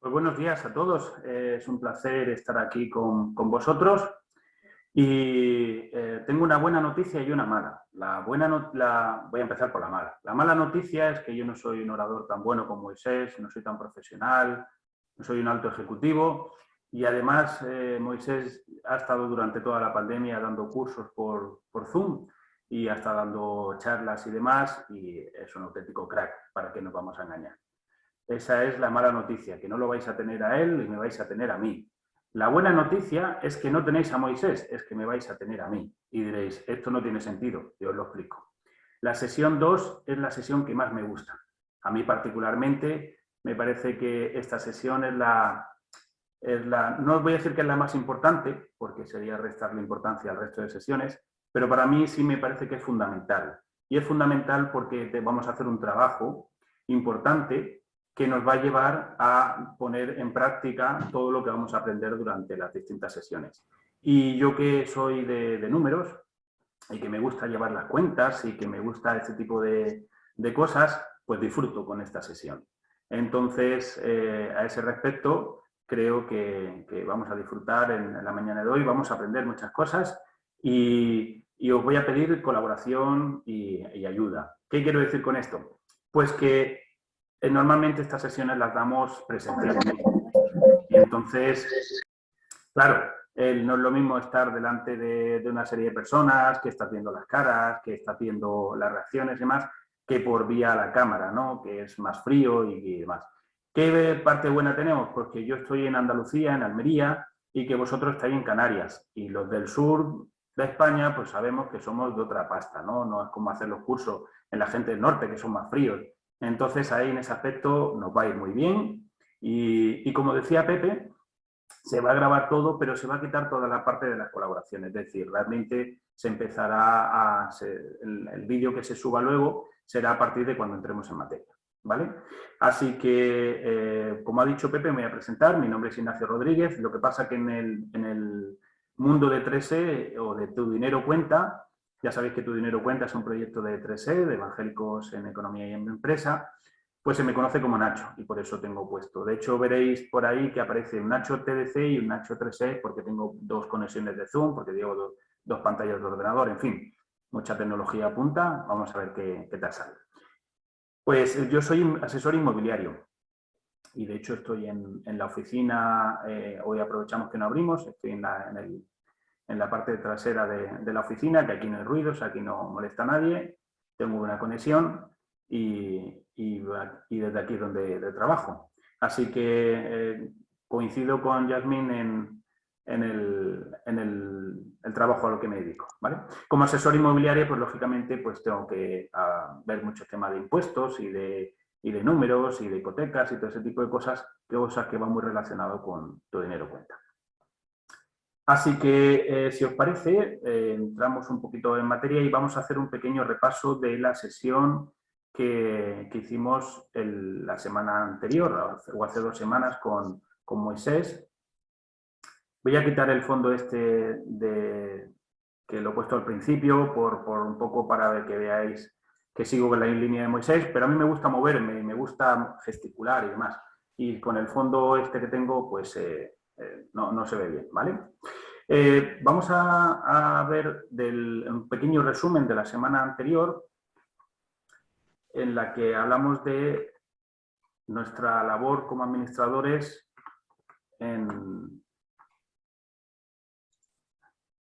Pues buenos días a todos. Es un placer estar aquí con vosotros y tengo una buena noticia y una mala. Voy a empezar por la mala. La mala noticia es que yo no soy un orador tan bueno como Moisés, no soy tan profesional, no soy un alto ejecutivo y además Moisés ha estado durante toda la pandemia dando cursos por Zoom y ha estado dando charlas y demás y es un auténtico crack, ¿para qué nos vamos a engañar? Esa es la mala noticia, que no lo vais a tener a él y me vais a tener a mí. La buena noticia es que no tenéis a Moisés, es que me vais a tener a mí. Y diréis, esto no tiene sentido, yo os lo explico. La sesión 2 es la sesión que más me gusta. A mí particularmente me parece que esta sesión no os voy a decir que es la más importante, porque sería restarle importancia al resto de sesiones, pero para mí sí me parece que es fundamental. Y es fundamental porque vamos a hacer un trabajo importante que nos va a llevar a poner en práctica todo lo que vamos a aprender durante las distintas sesiones. Y yo que soy de números y que me gusta llevar las cuentas y que me gusta este tipo de cosas, pues disfruto con esta sesión. Entonces, a ese respecto, creo que vamos a disfrutar en la mañana de hoy, vamos a aprender muchas cosas y os voy a pedir colaboración y ayuda. ¿Qué quiero decir con esto? Pues que normalmente estas sesiones las damos presencialmente. Y entonces, claro, no es lo mismo estar delante de una serie de personas, que estás viendo las caras, que estás viendo las reacciones y demás, que por vía a la cámara, ¿no? Que es más frío y demás. ¿Qué parte buena tenemos? Pues que yo estoy en Andalucía, en Almería, y que vosotros estáis en Canarias. Y los del sur de España, pues sabemos que somos de otra pasta, ¿no? No es como hacer los cursos en la gente del norte, que son más fríos. Entonces ahí en ese aspecto nos va a ir muy bien y como decía Pepe, se va a grabar todo, pero se va a quitar toda la parte de las colaboraciones, es decir, realmente se empezará el vídeo que se suba luego será a partir de cuando entremos en materia, ¿vale? Así que, como ha dicho Pepe, me voy a presentar, mi nombre es Ignacio Rodríguez, lo que pasa que en el mundo de 3E o de Tu Dinero Cuenta, ya sabéis que Tu Dinero Cuenta es un proyecto de 3E, de evangélicos en economía y en empresa, pues se me conoce como Nacho y por eso tengo puesto. De hecho, veréis por ahí que aparece un Nacho TDC y un Nacho 3E porque tengo dos conexiones de Zoom, porque llevo dos pantallas de ordenador, en fin, mucha tecnología a punta. Vamos a ver qué tal sale. Pues yo soy asesor inmobiliario y de hecho estoy en la oficina, hoy aprovechamos que no abrimos, estoy en la parte trasera de la oficina, que aquí no hay ruidos, aquí no molesta a nadie, tengo una conexión y desde aquí es donde trabajo. Así que coincido con Yasmín en el trabajo a lo que me dedico, ¿vale? Como asesor inmobiliario, pues lógicamente pues tengo que ver muchos temas de impuestos y de números y de hipotecas y todo ese tipo de cosas que van muy relacionadas con Tu Dinero Cuenta. Así que, si os parece, entramos un poquito en materia y vamos a hacer un pequeño repaso de la sesión que hicimos la semana anterior, o hace 2 semanas, con Moisés. Voy a quitar el fondo que lo he puesto al principio, por un poco para ver que veáis que sigo con la línea de Moisés, pero a mí me gusta moverme y me gusta gesticular y demás. Y con el fondo este que tengo, pues no se ve bien, ¿vale? Vamos a ver un pequeño resumen de la semana anterior en la que hablamos de nuestra labor como administradores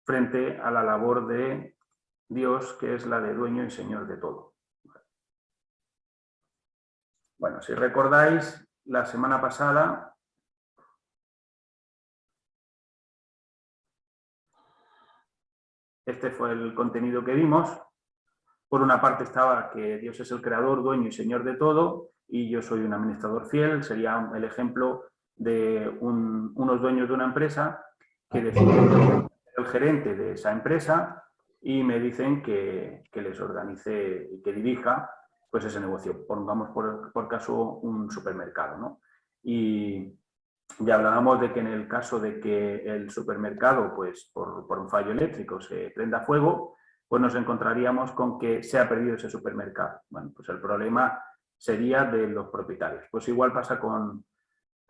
frente a la labor de Dios, que es la de dueño y señor de todo. Bueno, si recordáis, la semana pasada este fue el contenido que vimos. Por una parte estaba que Dios es el creador, dueño y señor de todo, y yo soy un administrador fiel. Sería el ejemplo de unos dueños de una empresa que deciden ser el gerente de esa empresa y me dicen que les organice y que dirija pues ese negocio. Pongamos por caso un supermercado, ¿no? Y ya hablábamos de que en el caso de que el supermercado, pues por un fallo eléctrico, se prenda fuego, pues nos encontraríamos con que se ha perdido ese supermercado. Bueno, pues el problema sería de los propietarios. Pues igual pasa con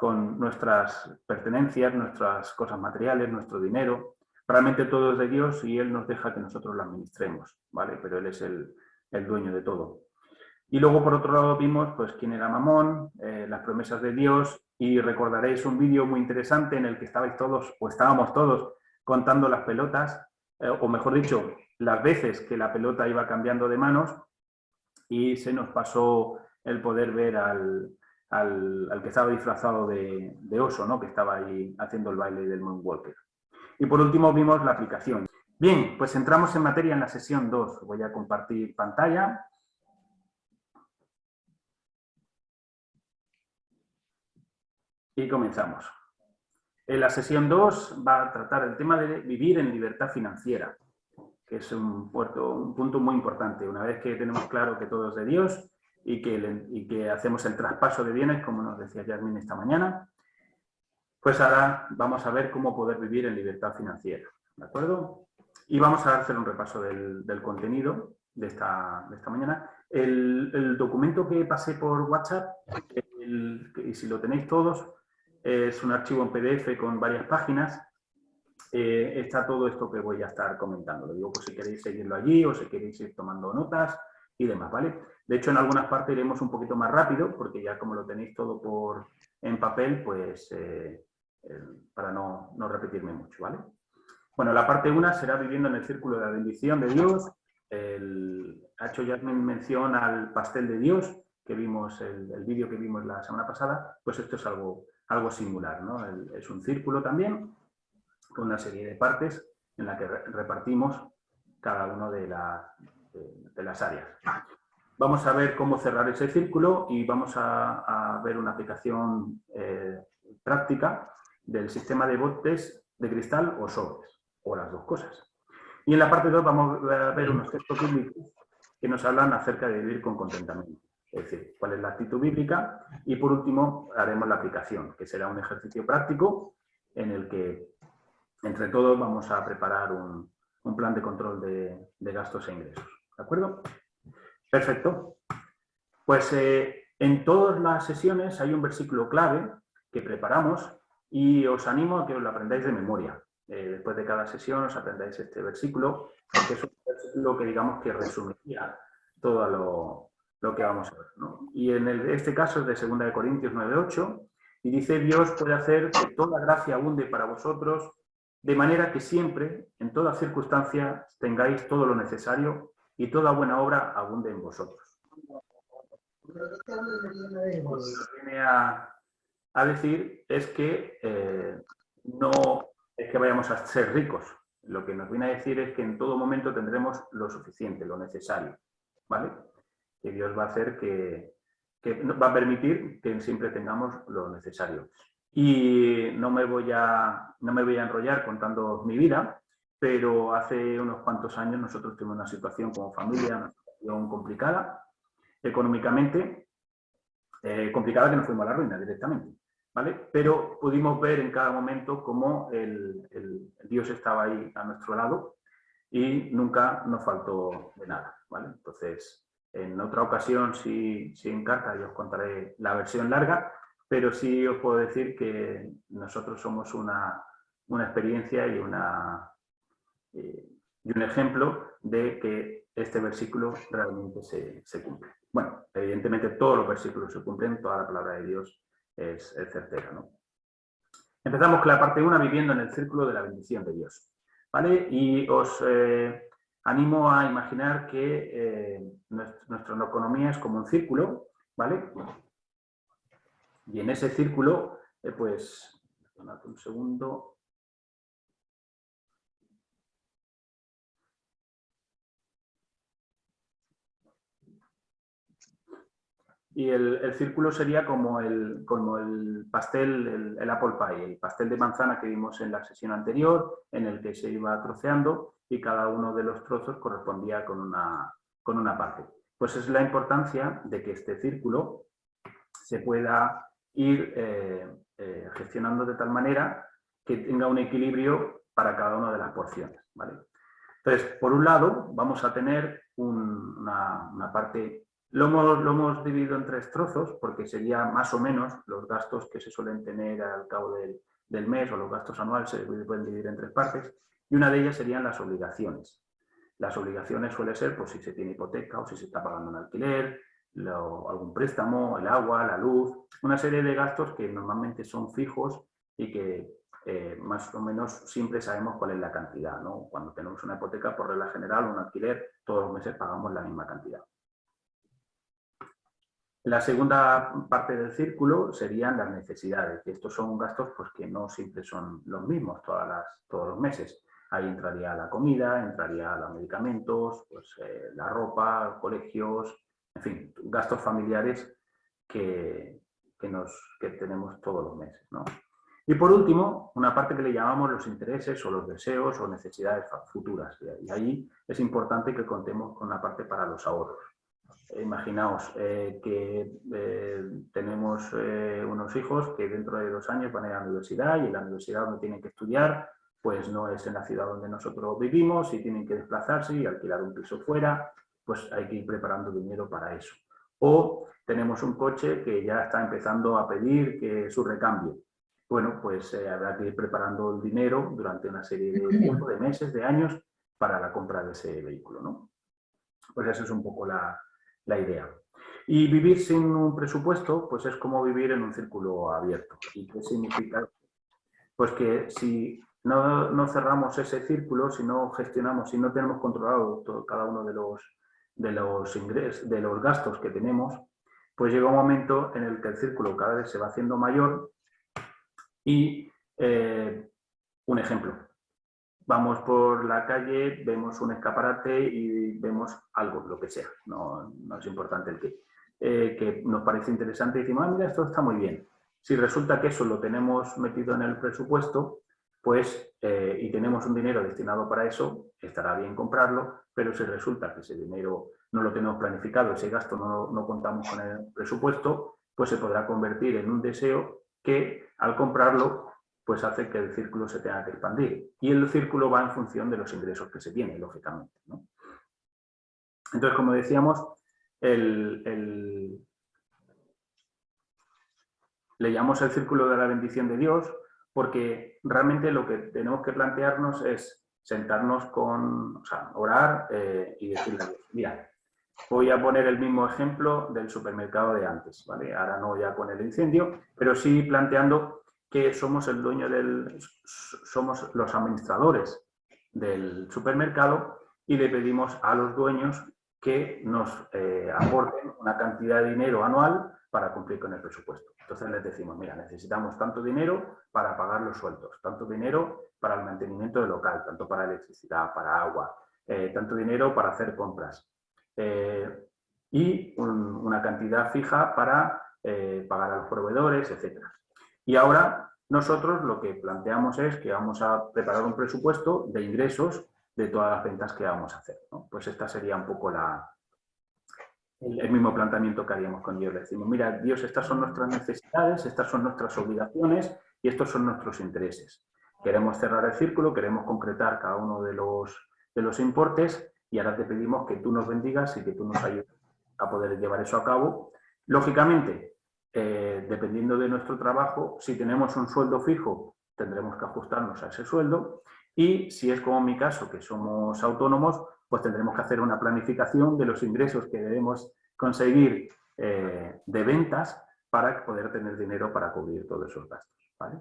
con nuestras pertenencias, nuestras cosas materiales, nuestro dinero. Realmente todo es de Dios y Él nos deja que nosotros lo administremos, ¿vale? Pero Él es el dueño de todo. Y luego, por otro lado, vimos pues, quién era Mamón, las promesas de Dios, y recordaréis un vídeo muy interesante en el que estabais todos, o estábamos todos, contando las pelotas, o mejor dicho, las veces que la pelota iba cambiando de manos, y se nos pasó el poder ver al que estaba disfrazado de oso, ¿no? Que estaba ahí haciendo el baile del Moonwalker. Y por último vimos la aplicación. Bien, pues entramos en materia en la sesión 2. Voy a compartir pantalla. Y comenzamos. En la sesión 2 va a tratar el tema de vivir en libertad financiera, que es un punto muy importante. Una vez que tenemos claro que todo es de Dios y que hacemos el traspaso de bienes, como nos decía Yasmin esta mañana, pues ahora vamos a ver cómo poder vivir en libertad financiera, ¿de acuerdo? Y vamos a hacer un repaso del contenido de esta mañana. El documento que pasé por WhatsApp, y si lo tenéis todos, es un archivo en PDF con varias páginas. Está todo esto que voy a estar comentando. Lo digo por si queréis seguirlo allí o si queréis ir tomando notas y demás, ¿vale? De hecho, en algunas partes iremos un poquito más rápido porque ya como lo tenéis todo en papel, pues para no repetirme mucho, ¿vale? Bueno, la parte 1 será viviendo en el círculo de la bendición de Dios. Ha hecho Yasmin mención al pastel de Dios, que vimos, el vídeo que vimos la semana pasada, pues esto es algo similar, ¿no? Es un círculo también, con una serie de partes en la que repartimos cada una de las áreas. Vamos a ver cómo cerrar ese círculo y vamos a ver una aplicación práctica del sistema de botes de cristal o sobres, o las dos cosas. Y en la parte 2 vamos a ver unos textos bíblicos que nos hablan acerca de vivir con contentamiento. Es decir, cuál es la actitud bíblica. Y por último haremos la aplicación, que será un ejercicio práctico en el que entre todos vamos a preparar un plan de control de gastos e ingresos. ¿De acuerdo? Perfecto. Pues en todas las sesiones hay un versículo clave que preparamos y os animo a que os lo aprendáis de memoria. Después de cada sesión os aprendáis este versículo, porque es un versículo que digamos que resumiría todo lo que vamos a ver, ¿no? Y en este caso es de 2 Corintios 9:8 y dice: Dios puede hacer que toda gracia abunde para vosotros, de manera que siempre, en toda circunstancia, tengáis todo lo necesario y toda buena obra abunde en vosotros. Pues lo que viene a decir es que no es que vayamos a ser ricos. Lo que nos viene a decir es que en todo momento tendremos lo suficiente, lo necesario, ¿vale? Que Dios va a hacer que va a permitir que siempre tengamos lo necesario. Y no me voy a enrollar contando mi vida, pero hace unos cuantos años nosotros tuvimos una situación como familia, una situación complicada, económicamente, complicada, que nos fuimos a la ruina directamente, ¿vale? Pero pudimos ver en cada momento cómo el Dios estaba ahí a nuestro lado y nunca nos faltó de nada, ¿vale? Entonces, en otra ocasión, si encarta, yo os contaré la versión larga, pero sí os puedo decir que nosotros somos una experiencia y un ejemplo de que este versículo realmente se cumple. Bueno, evidentemente todos los versículos se cumplen, toda la palabra de Dios es certera, ¿no? Empezamos con la parte 1, viviendo en el círculo de la bendición de Dios, ¿vale? Y os animo a imaginar que nuestra economía es como un círculo, ¿vale? Y en ese círculo, pues, perdonad un segundo. Y el círculo sería como el pastel, el apple pie, el pastel de manzana que vimos en la sesión anterior, en el que se iba troceando y cada uno de los trozos correspondía con una parte. Pues es la importancia de que este círculo se pueda ir gestionando de tal manera que tenga un equilibrio para cada una de las porciones, ¿vale? Entonces, por un lado, vamos a tener una parte Lo hemos dividido en 3 trozos porque sería más o menos los gastos que se suelen tener al cabo del mes, o los gastos anuales se pueden dividir en 3 partes, y una de ellas serían las obligaciones. Las obligaciones suele ser pues, si se tiene hipoteca o si se está pagando un alquiler, algún préstamo, el agua, la luz, una serie de gastos que normalmente son fijos y que más o menos siempre sabemos cuál es la cantidad, ¿no? Cuando tenemos una hipoteca, por regla general, un alquiler, todos los meses pagamos la misma cantidad. La segunda parte del círculo serían las necesidades, que estos son gastos pues, que no siempre son los mismos todos los meses. Ahí entraría la comida, entraría los medicamentos, pues, la ropa, colegios, en fin, gastos familiares que tenemos todos los meses, ¿no? Y por último, una parte que le llamamos los intereses o los deseos o necesidades futuras. Y ahí es importante que contemos con una parte para los ahorros. Imaginaos que tenemos unos hijos que dentro de 2 años van a ir a la universidad, y en la universidad donde tienen que estudiar pues no es en la ciudad donde nosotros vivimos y tienen que desplazarse y alquilar un piso fuera, pues hay que ir preparando dinero para eso. O tenemos un coche que ya está empezando a pedir su recambio. Bueno, pues habrá que ir preparando el dinero durante una serie de tiempo, de meses, de años, para la compra de ese vehículo, ¿no? Pues eso es un poco la idea. Y vivir sin un presupuesto, pues es como vivir en un círculo abierto. ¿Y qué significa? Pues que si no cerramos ese círculo, si no gestionamos, si no tenemos controlado cada uno de los ingresos, de los gastos que tenemos, pues llega un momento en el que el círculo cada vez se va haciendo mayor y, un ejemplo, vamos por la calle, vemos un escaparate y vemos algo, lo que sea, no es importante el qué, que nos parece interesante y decimos, mira, esto está muy bien. Si resulta que eso lo tenemos metido en el presupuesto, pues, y tenemos un dinero destinado para eso, estará bien comprarlo, pero si resulta que ese dinero no lo tenemos planificado, ese gasto no contamos con el presupuesto, pues se podrá convertir en un deseo que al comprarlo pues hace que el círculo se tenga que expandir. Y el círculo va en función de los ingresos que se tiene, lógicamente, ¿no? Entonces, como decíamos, le llamamos el círculo de la bendición de Dios porque realmente lo que tenemos que plantearnos es sentarnos orar y decirle a Dios, mira, voy a poner el mismo ejemplo del supermercado de antes, ¿vale? Ahora no ya con el incendio, pero sí planteando que somos el dueño somos los administradores del supermercado y le pedimos a los dueños que nos aporten una cantidad de dinero anual para cumplir con el presupuesto. Entonces les decimos, mira, necesitamos tanto dinero para pagar los sueldos, tanto dinero para el mantenimiento del local, tanto para electricidad, para agua, tanto dinero para hacer compras. Y una cantidad fija para pagar a los proveedores, etc. Y ahora nosotros lo que planteamos es que vamos a preparar un presupuesto de ingresos de todas las ventas que vamos a hacer, ¿no? Pues esta sería un poco el mismo planteamiento que haríamos con Dios. Le decimos, mira, Dios, estas son nuestras necesidades, estas son nuestras obligaciones y estos son nuestros intereses. Queremos cerrar el círculo, queremos concretar cada uno de los importes y ahora te pedimos que tú nos bendigas y que tú nos ayudes a poder llevar eso a cabo. Lógicamente, dependiendo de nuestro trabajo, si tenemos un sueldo fijo, tendremos que ajustarnos a ese sueldo y si es como mi caso, que somos autónomos, pues tendremos que hacer una planificación de los ingresos que debemos conseguir de ventas para poder tener dinero para cubrir todos esos gastos, ¿vale?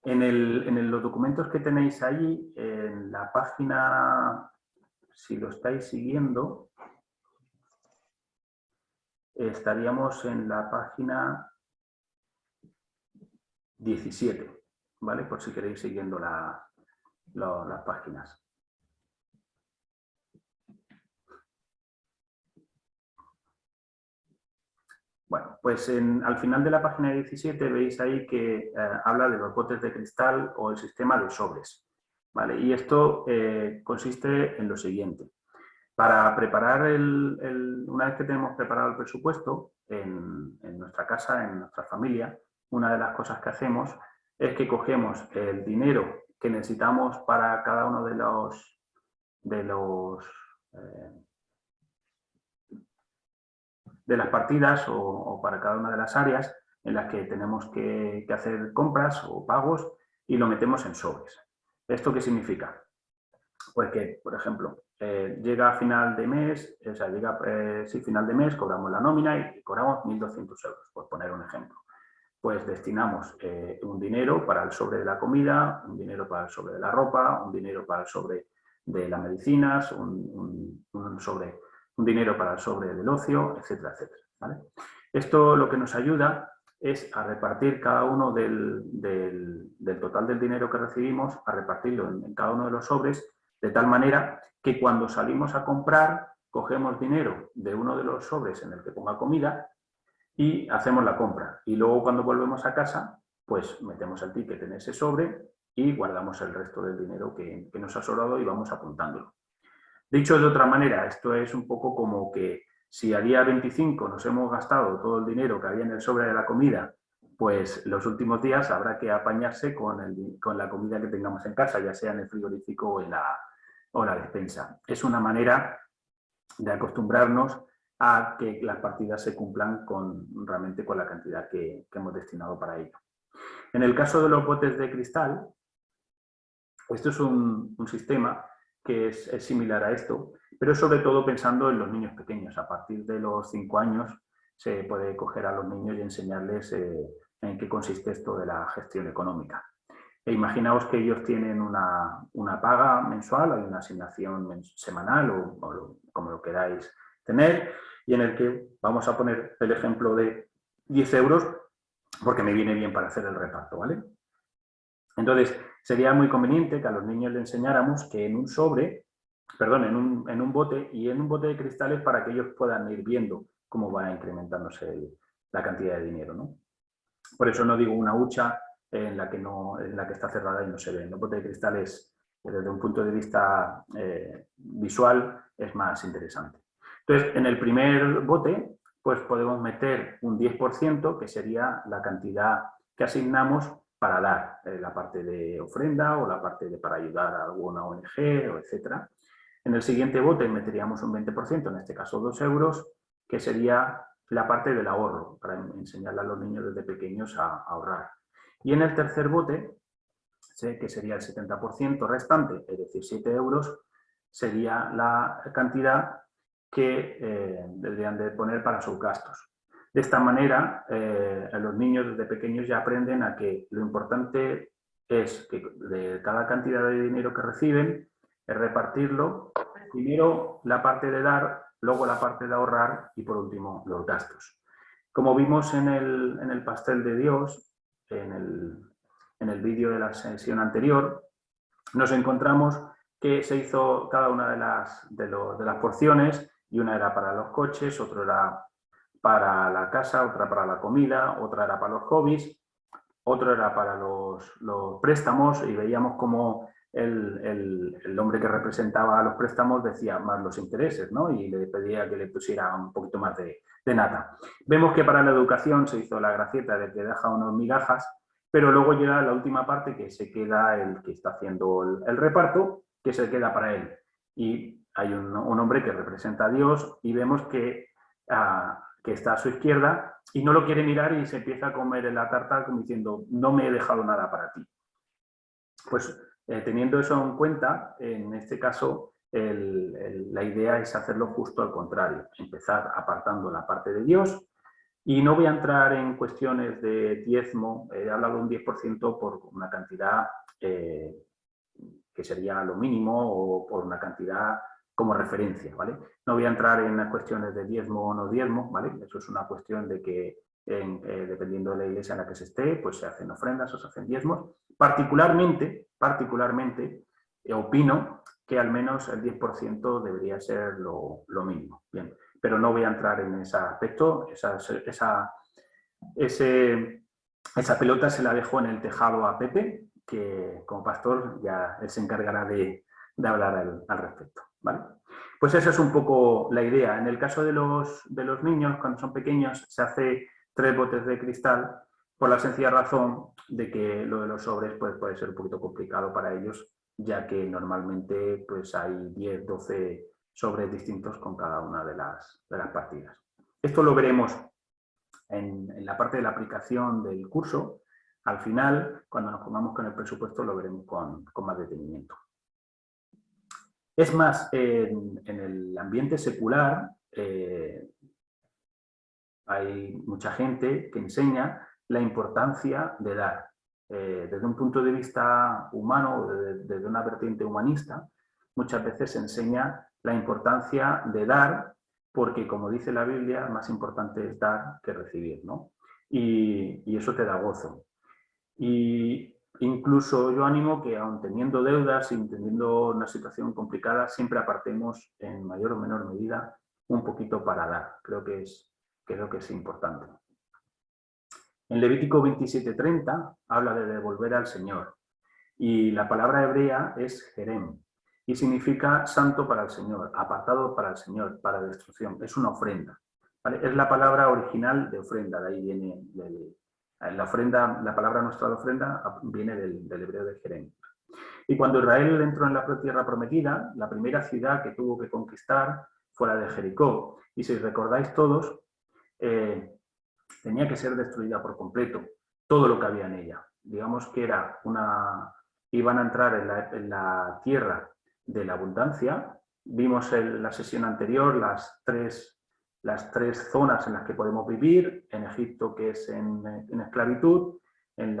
En los documentos que tenéis ahí, en la página, si lo estáis siguiendo, estaríamos en la página 17, ¿vale? Por si queréis siguiendo las páginas. Bueno, pues al final de la página 17 veis ahí que habla de los botes de cristal o el sistema de sobres, ¿vale? Y esto consiste en lo siguiente. Para preparar una vez que tenemos preparado el presupuesto en nuestra casa, en nuestra familia, una de las cosas que hacemos es que cogemos el dinero que necesitamos para cada uno de las partidas o para cada una de las áreas en las que tenemos que hacer compras o pagos y lo metemos en sobres. ¿Esto qué significa? Pues que, por ejemplo, llega a final de mes, o sea, llega final de mes, cobramos la nómina y cobramos 1.200 euros, por poner un ejemplo. Pues destinamos un dinero para el sobre de la comida, un dinero para el sobre de la ropa, un dinero para el sobre de las medicinas, un dinero para el sobre del ocio, etcétera, etcétera, ¿vale? Esto lo que nos ayuda es a repartir cada uno del total del dinero que recibimos, a repartirlo en cada uno de los sobres, de tal manera que cuando salimos a comprar, cogemos dinero de uno de los sobres en el que ponga comida y hacemos la compra. Y luego cuando volvemos a casa, pues metemos el ticket en ese sobre y guardamos el resto del dinero que nos ha sobrado y vamos apuntándolo. Dicho de otra manera, esto es un poco como que si a día 25 nos hemos gastado todo el dinero que había en el sobre de la comida, pues los últimos días habrá que apañarse con la comida que tengamos en casa, ya sea en el frigorífico o en la despensa. Es una manera de acostumbrarnos a que las partidas se cumplan realmente con la cantidad que hemos destinado para ello. En el caso de los botes de cristal, esto es un sistema que es similar a esto, pero sobre todo pensando en los niños pequeños. A partir de los 5 años se puede coger a los niños y enseñarles en qué consiste esto de la gestión económica. E imaginaos que ellos tienen una paga mensual, hay una asignación semanal o como lo queráis tener, y en el que vamos a poner el ejemplo de 10 euros porque me viene bien para hacer el reparto, ¿vale? Entonces, sería muy conveniente que a los niños les enseñáramos que en un sobre, perdón, en un bote y en un bote de cristales para que ellos puedan ir viendo cómo va incrementándose la cantidad de dinero, ¿no? Por eso no digo una hucha en la que está cerrada y no se ve. En los botes de cristales, desde un punto de vista visual, es más interesante. Entonces, en el primer bote, pues podemos meter un 10%, que sería la cantidad que asignamos para dar la parte de ofrenda o la parte para ayudar a alguna ONG, o etcétera. En el siguiente bote meteríamos un 20%, en este caso 2 euros, que sería la parte del ahorro, para enseñarle a los niños desde pequeños a ahorrar. Y en el tercer bote, que sería el 70% restante, es decir, 7 euros, sería la cantidad que deberían de poner para sus gastos. De esta manera, los niños desde pequeños ya aprenden a que lo importante es que de cada cantidad de dinero que reciben, es repartirlo, primero la parte de dar, luego la parte de ahorrar y por último los gastos. Como vimos en el pastel de Dios, en el vídeo de la sesión anterior, nos encontramos que se hizo cada una de las porciones y una era para los coches, otra era para la casa, otra para la comida, otra era para los hobbies, otro era para los préstamos y veíamos como el hombre que representaba a los préstamos decía más los intereses, ¿no? Y le pedía que le pusiera un poquito más de nata. Vemos que para la educación se hizo la gracieta de que deja unas migajas, pero luego llega la última parte que se queda el que está haciendo el reparto, que se queda para él. Y hay un hombre que representa a Dios y vemos que está a su izquierda y no lo quiere mirar y se empieza a comer la tarta como diciendo, no me he dejado nada para ti. Pues teniendo eso en cuenta, en este caso, la idea es hacerlo justo al contrario, empezar apartando la parte de Dios. Y no voy a entrar en cuestiones de diezmo, he hablado de un 10% por una cantidad que sería lo mínimo o por una cantidad como referencia, ¿vale? No voy a entrar en las cuestiones de diezmo o no diezmo, ¿vale? Eso es una cuestión de que dependiendo de la iglesia en la que se esté, pues se hacen ofrendas o se hacen diezmos. Particularmente, opino que al menos el 10% debería ser lo mínimo. Bien, pero no voy a entrar en ese aspecto, esa pelota se la dejo en el tejado a Pepe, que como pastor ya él se encargará de hablar al respecto, ¿vale? Pues esa es un poco la idea. En el caso de los niños, cuando son pequeños, se hace 3 botes de cristal por la sencilla razón de que lo de los sobres pues, puede ser un poquito complicado para ellos, ya que normalmente pues, hay 10, 12 sobres distintos con cada una de las partidas. Esto lo veremos en la parte de la aplicación del curso. Al final, cuando nos pongamos con el presupuesto, lo veremos con más detenimiento. Es más, en el ambiente secular hay mucha gente que enseña la importancia de dar. Desde un punto de vista humano, desde una vertiente humanista, muchas veces se enseña la importancia de dar, porque como dice la Biblia, más importante es dar que recibir, ¿no? Y eso te da gozo. Y incluso yo animo que, aun teniendo deudas y teniendo una situación complicada, siempre apartemos en mayor o menor medida un poquito para dar. Creo que es importante. En Levítico 27:30 habla de devolver al Señor. Y la palabra hebrea es jerem y significa santo para el Señor, apartado para el Señor, para destrucción. Es una ofrenda, ¿vale? Es la palabra original de ofrenda, de ahí viene la ofrenda, la palabra nuestra de ofrenda viene del hebreo de jerem. Y cuando Israel entró en la tierra prometida, la primera ciudad que tuvo que conquistar fue la de Jericó. Y si recordáis todos, tenía que ser destruida por completo, todo lo que había en ella. Digamos que iban a entrar en la tierra de la abundancia. Vimos en la sesión anterior las tres zonas en las que podemos vivir: en Egipto, que es en esclavitud; en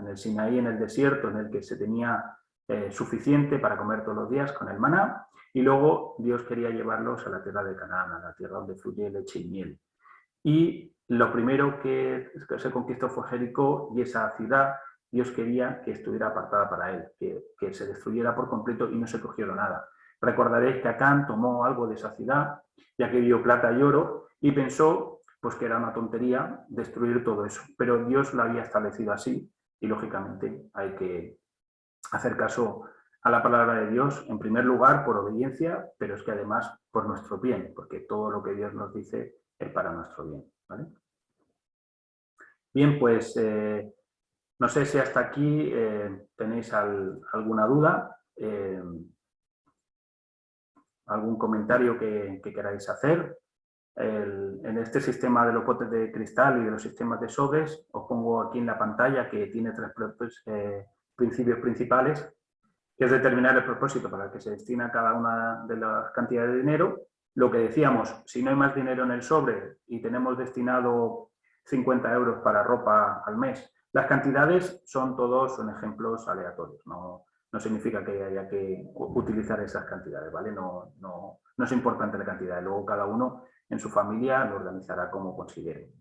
el Sinaí, en el desierto, en el que se tenía suficiente para comer todos los días con el maná, y luego Dios quería llevarlos a la tierra de Canaán, a la tierra donde fluye leche y miel. Y lo primero que se conquistó fue Jericó, y esa ciudad Dios quería que estuviera apartada para él, que se destruyera por completo, y no se cogió nada. Recordaréis que Acán tomó algo de esa ciudad, ya que vio plata y oro, y pensó pues, que era una tontería destruir todo eso. Pero Dios lo había establecido así, y lógicamente hay que hacer caso a la palabra de Dios, en primer lugar por obediencia, pero es que además por nuestro bien, porque todo lo que Dios nos dice es para nuestro bien, ¿vale? Bien, pues no sé si hasta aquí tenéis alguna duda, algún comentario que queráis hacer. En este sistema de los potes de cristal y de los sistemas de sobres, os pongo aquí en la pantalla que tiene tres principios principales, que es determinar el propósito para el que se destina cada una de las cantidades de dinero. Lo que decíamos, si no hay más dinero en el sobre y tenemos destinado 50 euros para ropa al mes, las cantidades son ejemplos aleatorios, no significa que haya que utilizar esas cantidades, ¿vale? No es importante la cantidad, luego cada uno en su familia lo organizará como considere.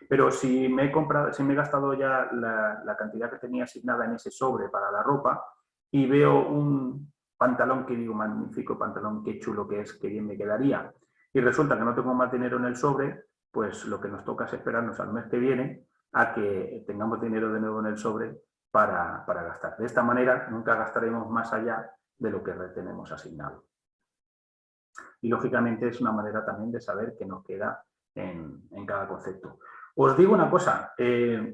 Pero si me he gastado ya la cantidad que tenía asignada en ese sobre para la ropa, y veo un pantalón que digo, magnífico pantalón, qué chulo que es, qué bien me quedaría, y resulta que no tengo más dinero en el sobre, pues lo que nos toca es esperarnos al mes que viene a que tengamos dinero de nuevo en el sobre para gastar. De esta manera nunca gastaremos más allá de lo que tenemos asignado. Y lógicamente es una manera también de saber qué nos queda en cada concepto. Os digo una cosa,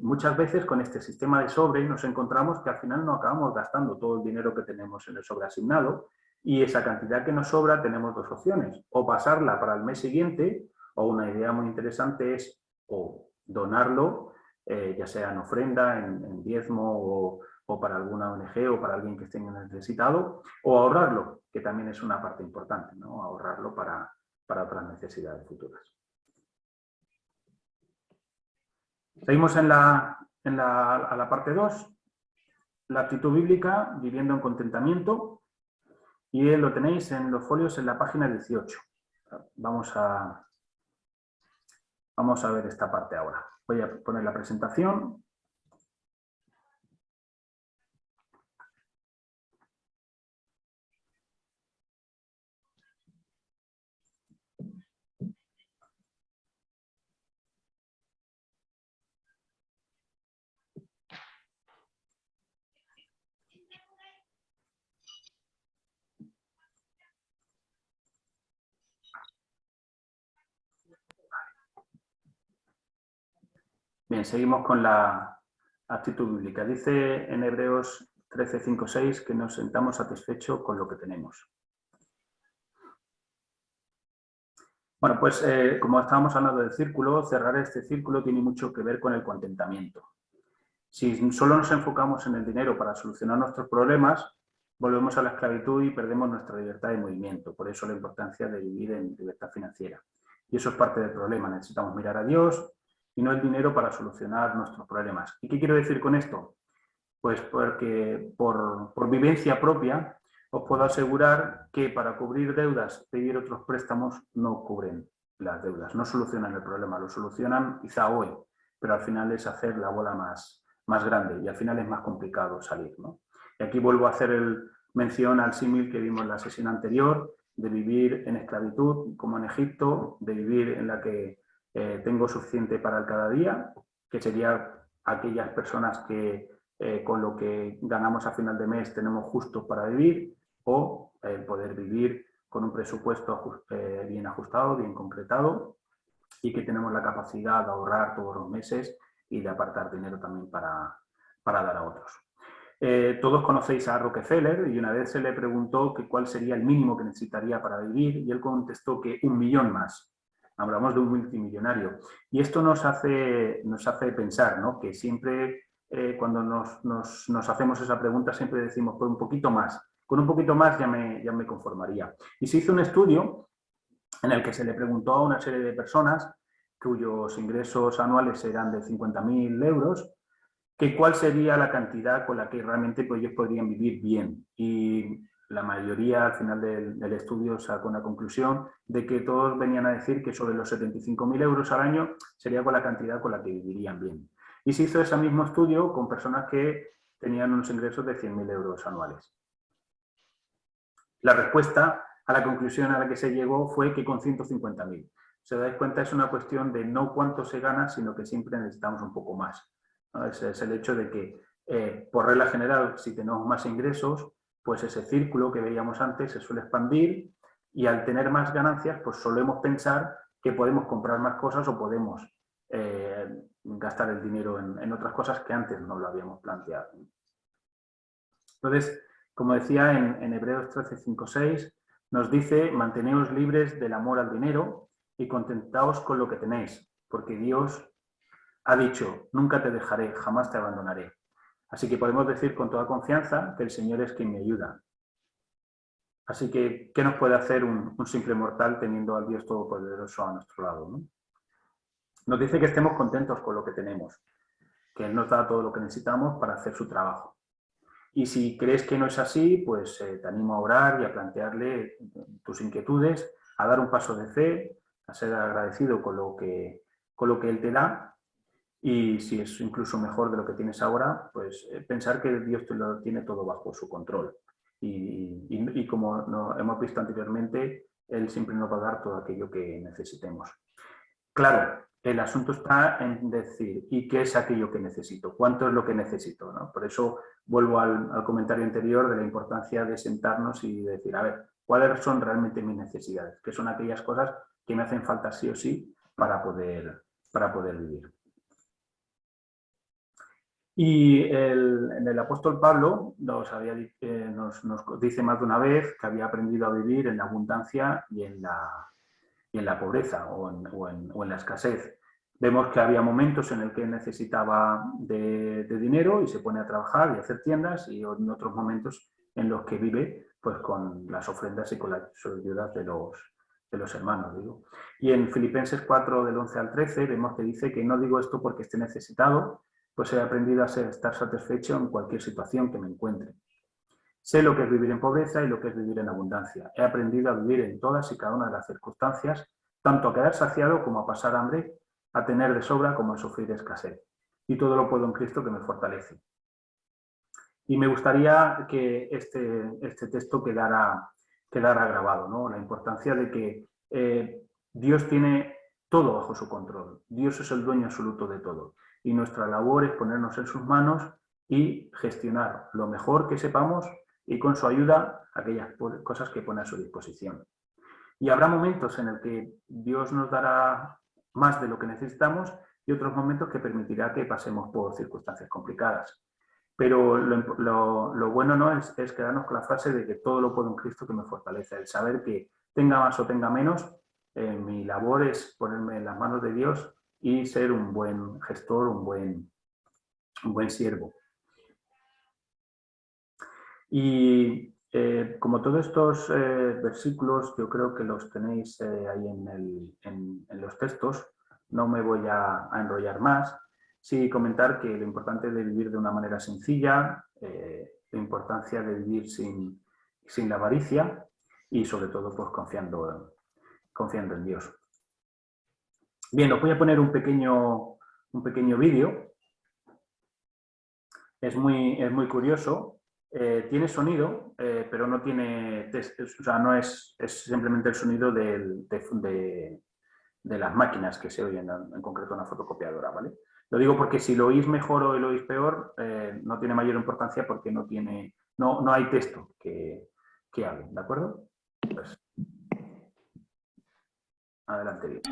muchas veces con este sistema de sobre nos encontramos que al final no acabamos gastando todo el dinero que tenemos en el sobre asignado, y esa cantidad que nos sobra tenemos dos opciones: o pasarla para el mes siguiente, o una idea muy interesante es o donarlo, ya sea en ofrenda, en diezmo, o para alguna ONG o para alguien que esté necesitado, o ahorrarlo, que también es una parte importante, ¿no? Ahorrarlo para otras necesidades futuras. Seguimos a la parte 2, la actitud bíblica, viviendo en contentamiento, y lo tenéis en los folios en la página 18. Vamos a ver esta parte ahora. Voy a poner la presentación. Bien, seguimos con la actitud bíblica. Dice en Hebreos 13, 5, 6 que nos sentamos satisfechos con lo que tenemos. Bueno, pues como estábamos hablando del círculo, cerrar este círculo tiene mucho que ver con el contentamiento. Si solo nos enfocamos en el dinero para solucionar nuestros problemas, volvemos a la esclavitud y perdemos nuestra libertad de movimiento. Por eso la importancia de vivir en libertad financiera. Y eso es parte del problema. Necesitamos mirar a Dios y no el dinero para solucionar nuestros problemas. ¿Y qué quiero decir con esto? Pues porque por vivencia propia os puedo asegurar que para cubrir deudas, pedir otros préstamos no cubren las deudas, no solucionan el problema, lo solucionan quizá hoy, pero al final es hacer la bola más grande y al final es más complicado salir, ¿no? Y aquí vuelvo a hacer mención al símil que vimos en la sesión anterior, de vivir en esclavitud, como en Egipto, de vivir en la que tengo suficiente para el cada día, que sería aquellas personas que con lo que ganamos a final de mes tenemos justo para vivir, o poder vivir con un presupuesto bien ajustado, bien concretado, y que tenemos la capacidad de ahorrar todos los meses y de apartar dinero también para dar a otros. Todos conocéis a Rockefeller y una vez se le preguntó que cuál sería el mínimo que necesitaría para vivir y él contestó que 1 millón más. Hablamos de un multimillonario. Y esto nos hace pensar, ¿no? Que siempre cuando nos hacemos esa pregunta siempre decimos por un poquito más. Con un poquito más ya me conformaría. Y se hizo un estudio en el que se le preguntó a una serie de personas cuyos ingresos anuales eran de 50.000 euros, que cuál sería la cantidad con la que realmente pues, ellos podrían vivir bien. Y la mayoría al final del estudio sacó una conclusión de que todos venían a decir que sobre los 75.000 euros al año sería con la cantidad con la que vivirían bien. Y se hizo ese mismo estudio con personas que tenían unos ingresos de 100.000 euros anuales. La respuesta a la conclusión a la que se llegó fue que con 150.000. Se dais cuenta, es una cuestión de no cuánto se gana, sino que siempre necesitamos un poco más. ¿No? Es el hecho de que, por regla general, si tenemos más ingresos, pues ese círculo que veíamos antes se suele expandir y al tener más ganancias, pues solemos pensar que podemos comprar más cosas o podemos gastar el dinero en otras cosas que antes no lo habíamos planteado. Entonces, como decía en Hebreos 13, 5, 6, nos dice, manteneos libres del amor al dinero y contentaos con lo que tenéis, porque Dios ha dicho, nunca te dejaré, jamás te abandonaré. Así que podemos decir con toda confianza que el Señor es quien me ayuda. Así que, ¿qué nos puede hacer un simple mortal teniendo al Dios Todopoderoso a nuestro lado, ¿no? Nos dice que estemos contentos con lo que tenemos, que Él nos da todo lo que necesitamos para hacer su trabajo. Y si crees que no es así, pues te animo a orar y a plantearle tus inquietudes, a dar un paso de fe, a ser agradecido con lo que Él te da. Y si es incluso mejor de lo que tienes ahora, pues pensar que Dios te lo tiene todo bajo su control. Y como hemos visto anteriormente, Él siempre nos va a dar todo aquello que necesitemos. Claro, el asunto está en decir, ¿y qué es aquello que necesito? ¿Cuánto es lo que necesito? ¿No? Por eso vuelvo al comentario anterior de la importancia de sentarnos y decir, a ver, ¿cuáles son realmente mis necesidades? ¿Qué son aquellas cosas que me hacen falta sí o sí para poder vivir? Y en el apóstol Pablo nos dice más de una vez que había aprendido a vivir en la abundancia y en la pobreza o en la escasez. Vemos que había momentos en el que necesitaba de dinero y se pone a trabajar y a hacer tiendas, y en otros momentos en los que vive pues con las ofrendas y con las ayudas de los hermanos. Digo. Y en Filipenses 4, del 11 al 13, vemos que dice que no digo esto porque esté necesitado, pues he aprendido a estar satisfecho en cualquier situación que me encuentre. Sé lo que es vivir en pobreza y lo que es vivir en abundancia. He aprendido a vivir en todas y cada una de las circunstancias, tanto a quedar saciado como a pasar hambre, a tener de sobra como a sufrir escasez. Y todo lo puedo en Cristo que me fortalece. Y me gustaría que este texto quedara grabado, ¿no? La importancia de que Dios tiene todo bajo su control. Dios es el dueño absoluto de todo. Y nuestra labor es ponernos en sus manos y gestionar lo mejor que sepamos y con su ayuda aquellas cosas que pone a su disposición. Y habrá momentos en el que Dios nos dará más de lo que necesitamos y otros momentos que permitirá que pasemos por circunstancias complicadas. Pero lo bueno no es quedarnos con la frase de que todo lo puedo en Cristo que me fortalece. El saber que tenga más o tenga menos, mi labor es ponerme en las manos de Dios y ser un buen gestor, un buen siervo. Y como todos estos versículos, yo creo que los tenéis ahí en los textos, no me voy a enrollar más. Sí comentar que lo importante de vivir de una manera sencilla, la importancia de vivir sin la avaricia y sobre todo pues confiando en Dios. Bien, os voy a poner un pequeño vídeo. Es muy curioso. Tiene sonido, pero no tiene texto, o sea, no es simplemente el sonido de las máquinas que se oyen, en concreto una fotocopiadora, ¿vale? Lo digo porque si lo oís mejor o lo oís peor, no tiene mayor importancia porque no hay texto que hable, ¿de acuerdo? Pues, adelante, bien.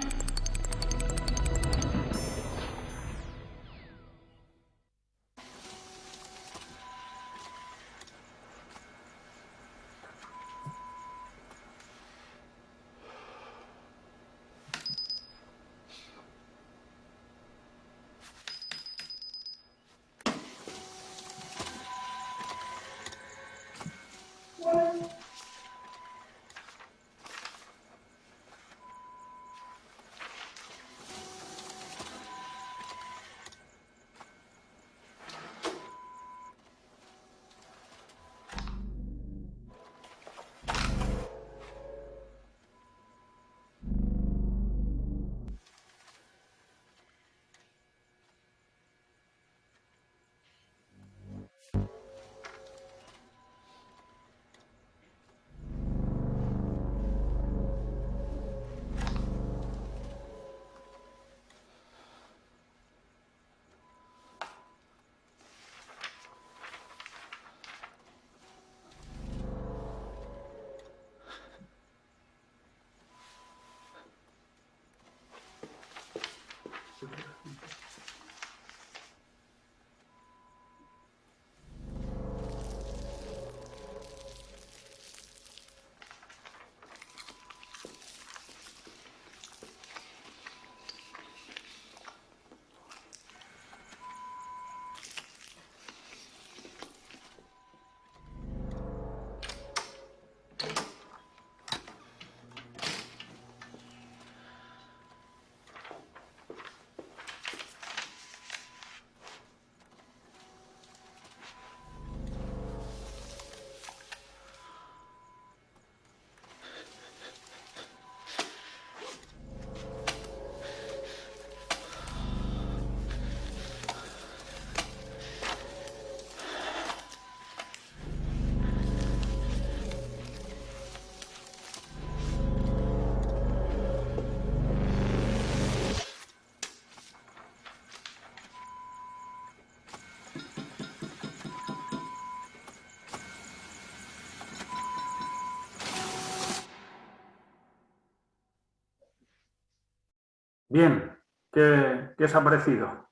Bien, ¿qué os ha parecido?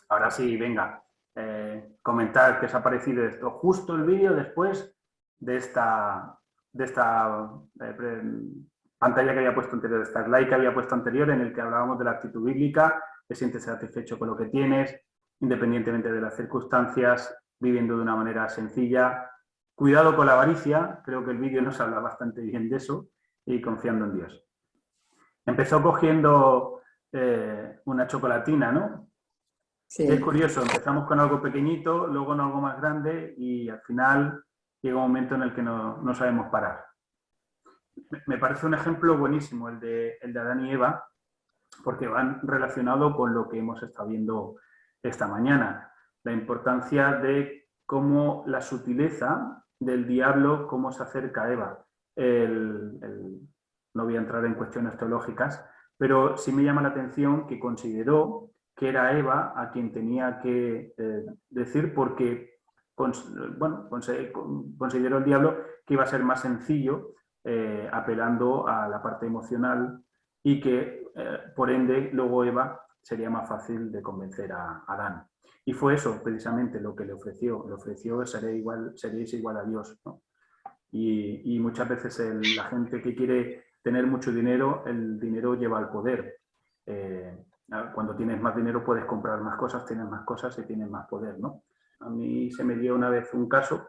Ahora sí, venga, comentar qué os ha parecido esto. Justo el vídeo después de esta pantalla que había puesto anterior, de esta slide que había puesto anterior, en el que hablábamos de la actitud bíblica, te sientes satisfecho con lo que tienes, independientemente de las circunstancias, viviendo de una manera sencilla. Cuidado con la avaricia, creo que el vídeo nos habla bastante bien de eso, y confiando en Dios. Empezó cogiendo una chocolatina, ¿no? Sí. Es curioso, empezamos con algo pequeñito, luego en algo más grande y al final llega un momento en el que no sabemos parar. Me parece un ejemplo buenísimo el de Adán y Eva, porque van relacionado con lo que hemos estado viendo esta mañana. La importancia de cómo la sutileza del diablo, cómo se acerca a Eva. No voy a entrar en cuestiones teológicas, pero sí me llama la atención que consideró que era Eva a quien tenía que decir porque consideró el diablo que iba a ser más sencillo apelando a la parte emocional y que por ende luego Eva sería más fácil de convencer a Dan. Y fue eso precisamente lo que le ofreció. Le ofreció seréis igual a Dios, ¿no? Y muchas veces la gente que quiere tener mucho dinero, el dinero lleva al poder. Cuando tienes más dinero puedes comprar más cosas, tienes más cosas y tienes más poder, ¿no? A mí se me dio una vez un caso.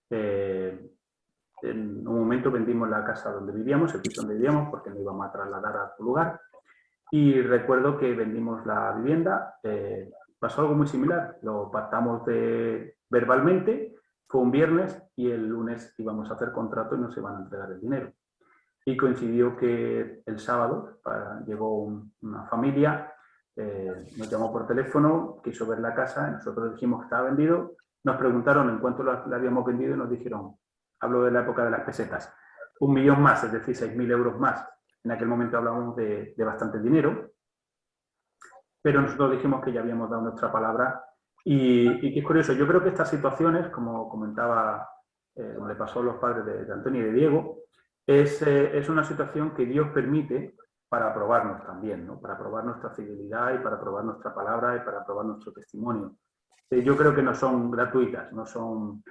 En un momento vendimos la casa donde vivíamos, el piso donde vivíamos, porque nos íbamos a trasladar a otro lugar. Y recuerdo que vendimos la vivienda. Pasó algo muy similar. Lo pactamos verbalmente. Fue un viernes y el lunes íbamos a hacer contrato y nos iban a entregar el dinero. Y coincidió que el sábado llegó una familia, nos llamó por teléfono, quiso ver la casa, y nosotros dijimos que estaba vendido. Nos preguntaron en cuánto la habíamos vendido y nos dijeron, hablo de la época de las pesetas, 1 millón más, es decir, 6.000 euros más. En aquel momento hablábamos de bastante dinero, pero nosotros dijimos que ya habíamos dado nuestra palabra. Y que es curioso, yo creo que estas situaciones, como comentaba, como le pasó a los padres de Antonio y de Diego, es una situación que Dios permite para probarnos también, ¿no? Para probar nuestra fidelidad y para probar nuestra palabra y para probar nuestro testimonio. Yo creo que no son gratuitas, no son...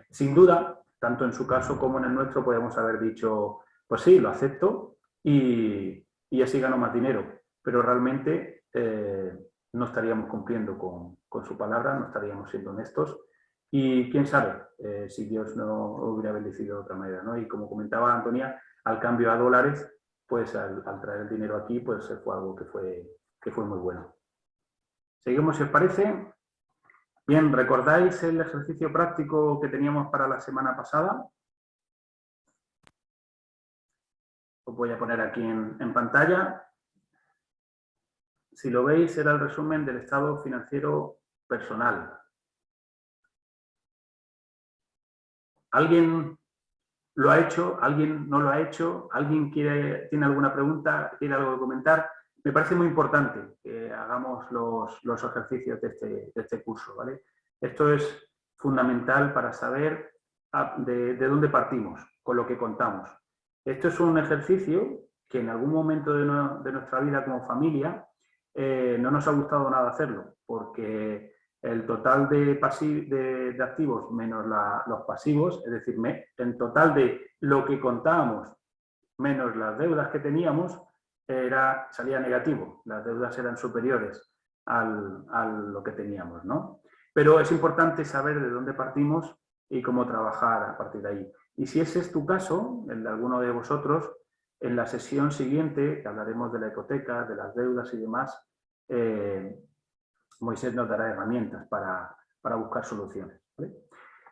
Sin duda, tanto en su caso como en el nuestro, podemos haber dicho, pues sí, lo acepto y así gano más dinero, pero realmente no estaríamos cumpliendo con su palabra, no estaríamos siendo honestos. Y quién sabe si Dios no hubiera bendecido de otra manera, ¿no? Y como comentaba Antonia, al cambio a dólares, pues al traer el dinero aquí, pues fue algo que fue muy bueno. Seguimos, si os parece. Bien, ¿recordáis el ejercicio práctico que teníamos para la semana pasada? Os voy a poner aquí en pantalla. Si lo veis, era el resumen del estado financiero personal. ¿Alguien lo ha hecho? ¿Alguien no lo ha hecho? ¿Alguien tiene alguna pregunta? ¿Quiere algo que comentar? Me parece muy importante que hagamos los ejercicios de este curso, ¿vale? Esto es fundamental para saber de dónde partimos, con lo que contamos. Esto es un ejercicio que en algún momento de nuestra vida como familia no nos ha gustado nada hacerlo, porque el total de activos menos los pasivos, es decir, el total de lo que contábamos menos las deudas que teníamos, salía negativo. Las deudas eran superiores a lo que teníamos, ¿no? Pero es importante saber de dónde partimos y cómo trabajar a partir de ahí. Y si ese es tu caso, el de alguno de vosotros, en la sesión siguiente, que hablaremos de la hipoteca, de las deudas y demás, Moisés nos dará herramientas para buscar soluciones, ¿vale?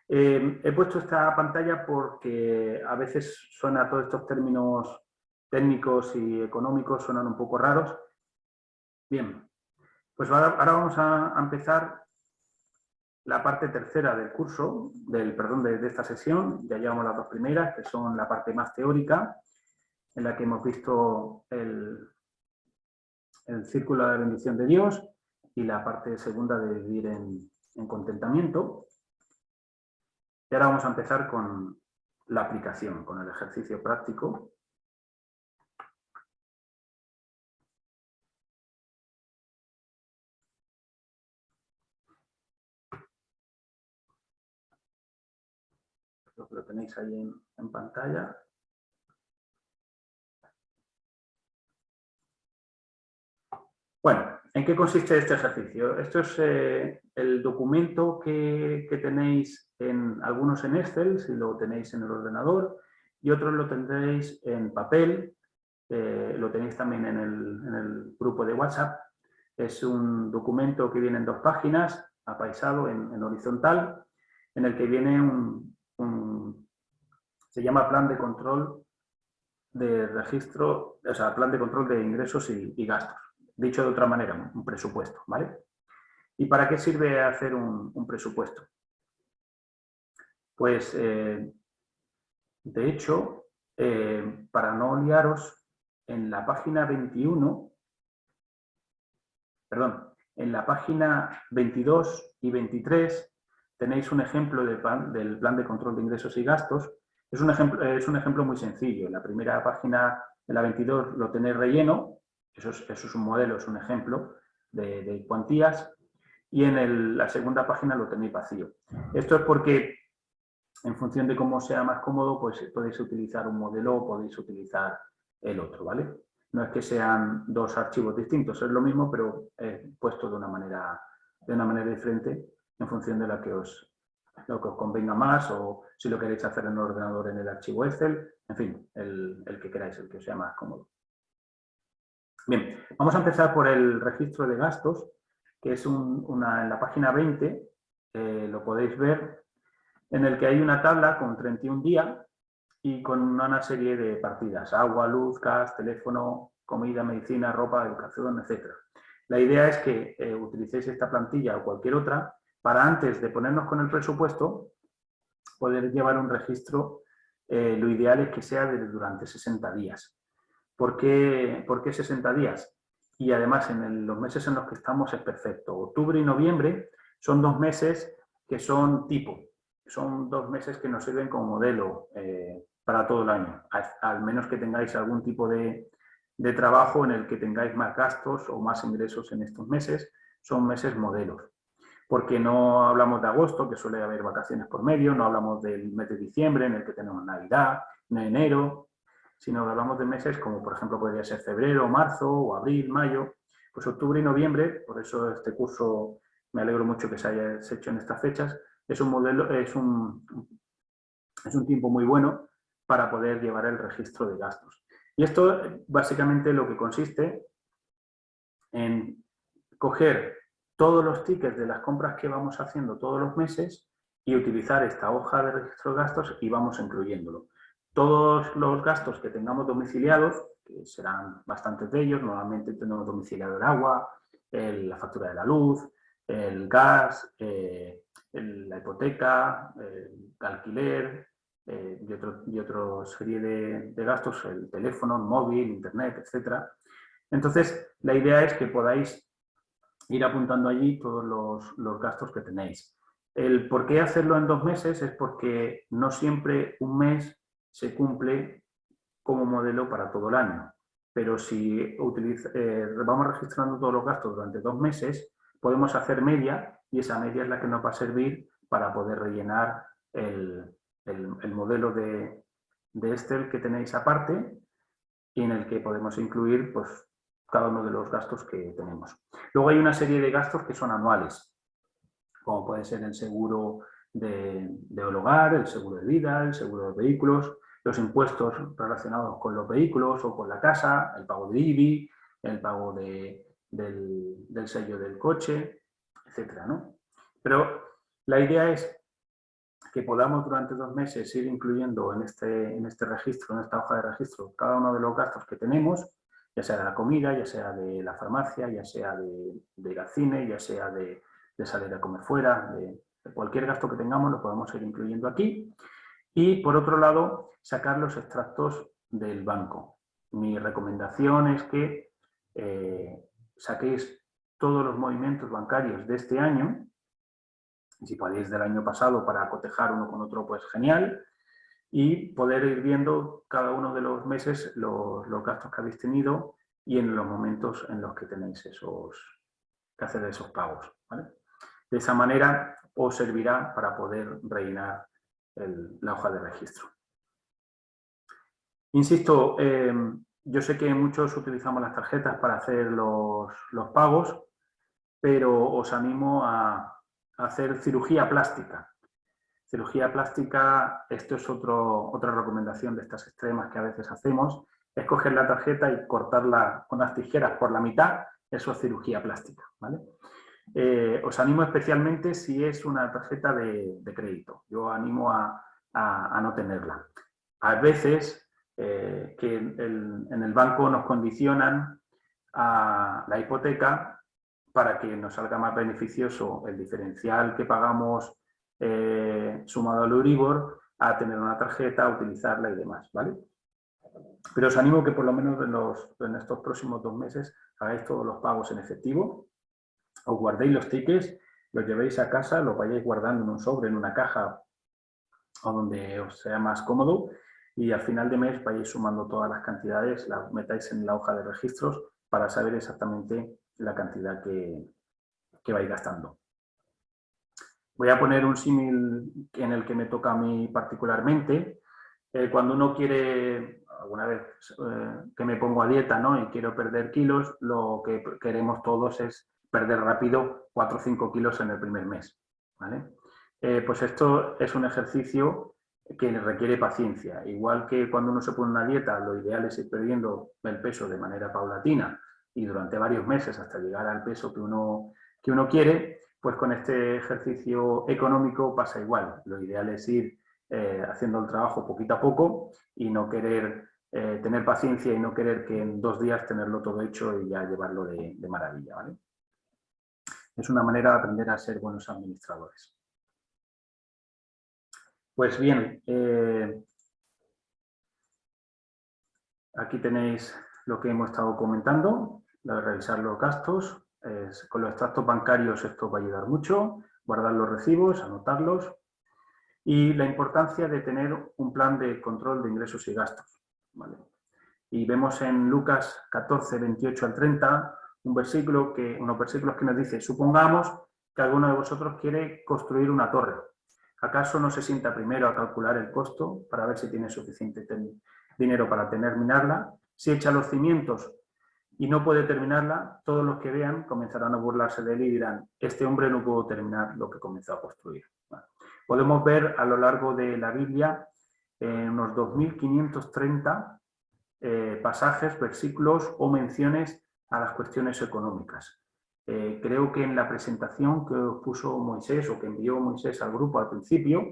He puesto esta pantalla porque a veces suena todos estos términos técnicos y económicos, suenan un poco raros. Bien, pues ahora vamos a empezar la parte tercera del curso, de esta sesión. Ya llevamos las dos primeras, que son la parte más teórica, en la que hemos visto el círculo de la bendición de Dios y la parte segunda de vivir en contentamiento. Y ahora vamos a empezar con la aplicación, con el ejercicio práctico. Lo tenéis ahí en pantalla. Bueno, ¿en qué consiste este ejercicio? Esto es el documento que tenéis algunos en Excel, si lo tenéis en el ordenador, y otros lo tendréis en papel, lo tenéis también en el grupo de WhatsApp. Es un documento que viene en 2 páginas, apaisado en horizontal, en el que viene se llama plan de control de registro, o sea, plan de control de ingresos y gastos. Dicho de otra manera, un presupuesto, ¿vale? ¿Y para qué sirve hacer un presupuesto? Pues, de hecho, para no liaros, en la página 21, perdón, en la página 22 y 23 tenéis un ejemplo del plan de control de ingresos y gastos. Es un ejemplo muy sencillo. En la primera página, en la 22, lo tenéis relleno. Eso es un modelo, es un ejemplo. de cuantías, y en la segunda página lo tenéis vacío. Esto es porque en función de cómo sea más cómodo, pues podéis utilizar un modelo o podéis utilizar el otro, ¿vale? No es que sean dos archivos distintos, es lo mismo, pero puesto de una manera diferente en función de lo que os convenga más, o si lo queréis hacer en el ordenador en el archivo Excel, en fin, el que queráis, el que os sea más cómodo. Bien, vamos a empezar por el registro de gastos, que es en la página 20, lo podéis ver, en el que hay una tabla con 31 días y con una serie de partidas: agua, luz, gas, teléfono, comida, medicina, ropa, educación, etc. La idea es que utilicéis esta plantilla o cualquier otra para, antes de ponernos con el presupuesto, poder llevar un registro. Lo ideal es que sea durante 60 días. ¿Por qué 60 días? Y además en los meses en los que estamos es perfecto. Octubre y noviembre son 2 meses que son tipo. Son 2 meses que nos sirven como modelo para todo el año. Al menos que tengáis algún tipo de trabajo en el que tengáis más gastos o más ingresos en estos meses, son meses modelos. Porque no hablamos de agosto, que suele haber vacaciones por medio, no hablamos del mes de diciembre, en el que tenemos Navidad, no enero, sino que hablamos de meses como, por ejemplo, podría ser febrero, marzo, o abril, mayo. Pues octubre y noviembre, por eso este curso me alegro mucho que se haya hecho en estas fechas, es un tiempo muy bueno para poder llevar el registro de gastos. Y esto básicamente lo que consiste en coger todos los tickets de las compras que vamos haciendo todos los meses y utilizar esta hoja de registro de gastos y vamos incluyéndolo. Todos los gastos que tengamos domiciliados, que serán bastantes de ellos, normalmente tenemos domiciliado el agua, la factura de la luz, el gas, la hipoteca, el alquiler y otra serie de gastos, el teléfono, el móvil, internet, etc. Entonces, la idea es que podáis ir apuntando allí todos los gastos que tenéis. El por qué hacerlo en 2 meses es porque no siempre un mes se cumple como modelo para todo el año. Pero si vamos registrando todos los gastos durante 2 meses, podemos hacer media, y esa media es la que nos va a servir para poder rellenar el modelo de Excel que tenéis aparte, y en el que podemos incluir pues cada uno de los gastos que tenemos. Luego hay una serie de gastos que son anuales, como puede ser el seguro del hogar, el seguro de vida, el seguro de vehículos, los impuestos relacionados con los vehículos o con la casa, el pago de IBI, el pago del sello del coche, etcétera, ¿no? Pero la idea es que podamos durante 2 meses ir incluyendo en este registro, en esta hoja de registro, cada uno de los gastos que tenemos, ya sea de la comida, ya sea de la farmacia, ya sea de ir al cine, ya sea de salir a comer fuera, de cualquier gasto que tengamos lo podemos ir incluyendo aquí. Y por otro lado, sacar los extractos del banco. Mi recomendación es que saquéis todos los movimientos bancarios de este año. Si podéis del año pasado para cotejar uno con otro, pues genial. Y poder ir viendo cada uno de los meses los gastos que habéis tenido y en los momentos en los que tenéis que hacer esos pagos, ¿vale? De esa manera os servirá para poder rellenar la hoja de registro. Insisto, yo sé que muchos utilizamos las tarjetas para hacer los pagos, pero os animo a hacer cirugía plástica. Cirugía plástica, esto es otra recomendación de estas extremas que a veces hacemos, es coger la tarjeta y cortarla con las tijeras por la mitad. Eso es cirugía plástica, ¿vale? Os animo especialmente si es una tarjeta de crédito. Yo animo a no tenerla. A veces que en el banco nos condicionan a la hipoteca para que nos salga más beneficioso el diferencial que pagamos sumado al Euribor a tener una tarjeta, a utilizarla y demás, ¿vale? Pero os animo que por lo menos en estos próximos 2 meses hagáis todos los pagos en efectivo, os guardéis los tickets, los llevéis a casa, los vayáis guardando en un sobre, en una caja o donde os sea más cómodo, y al final de mes vayáis sumando todas las cantidades, las metáis en la hoja de registros para saber exactamente la cantidad que vais gastando. Voy a poner un símil en el que me toca a mí particularmente. Cuando uno quiere, alguna vez que me pongo a dieta, ¿no?, y quiero perder kilos, lo que queremos todos es perder rápido 4 o 5 kilos en el primer mes, ¿vale? Pues esto es un ejercicio que requiere paciencia. Igual que cuando uno se pone una dieta, lo ideal es ir perdiendo el peso de manera paulatina y durante varios meses hasta llegar al peso que uno quiere, pues con este ejercicio económico pasa igual. Lo ideal es ir haciendo el trabajo poquito a poco y no querer tener paciencia y no querer que en 2 días tenerlo todo hecho y ya llevarlo de maravilla, ¿vale? Es una manera de aprender a ser buenos administradores. Pues bien, aquí tenéis lo que hemos estado comentando, lo de revisar los gastos. Con los extractos bancarios esto va a ayudar mucho, guardar los recibos, anotarlos. Y la importancia de tener un plan de control de ingresos y gastos, ¿vale? Y vemos en Lucas 14, 28 al 30, unos versículos que nos dice: supongamos que alguno de vosotros quiere construir una torre. ¿Acaso no se sienta primero a calcular el costo para ver si tiene suficiente dinero para terminarla? Si echa los cimientos y no puede terminarla, todos los que vean comenzarán a burlarse de él y dirán: este hombre no pudo terminar lo que comenzó a construir. Bueno, podemos ver a lo largo de la Biblia unos 2530 pasajes, versículos o menciones a las cuestiones económicas. Creo que en la presentación que puso Moisés o que envió Moisés al grupo al principio,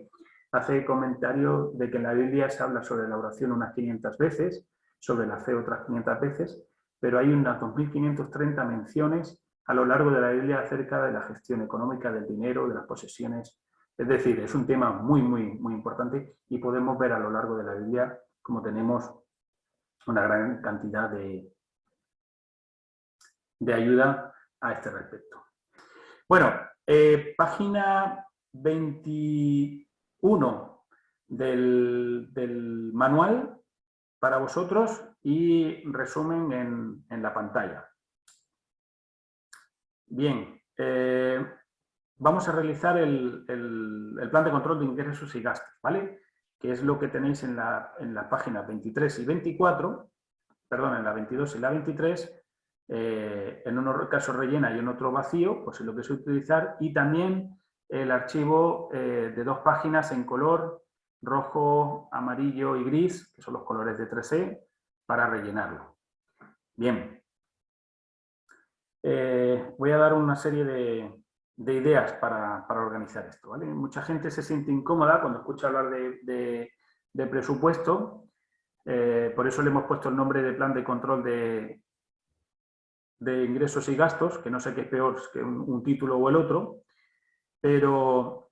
hace comentario de que en la Biblia se habla sobre la oración unas 500 veces, sobre la fe otras 500 veces, pero hay unas 2530 menciones a lo largo de la Biblia acerca de la gestión económica del dinero, de las posesiones. Es decir, es un tema muy, muy, muy importante y podemos ver a lo largo de la Biblia cómo tenemos una gran cantidad de ayuda a este respecto. Bueno, página 21 del manual para vosotros y resumen en la pantalla. Bien, vamos a realizar el plan de control de ingresos y gastos, ¿vale? Que es lo que tenéis en la página 23 y 24, perdón, en la 22 y la 23, en unos casos rellena y en otro vacío, pues es lo que se utilizar, y también el archivo de 2 páginas en color rojo, amarillo y gris, que son los colores de 3E, para rellenarlo. Bien. Voy a dar una serie de ideas para organizar esto, ¿vale? Mucha gente se siente incómoda cuando escucha hablar de presupuesto, por eso le hemos puesto el nombre de plan de control de ingresos y gastos, que no sé qué es peor que un título o el otro, pero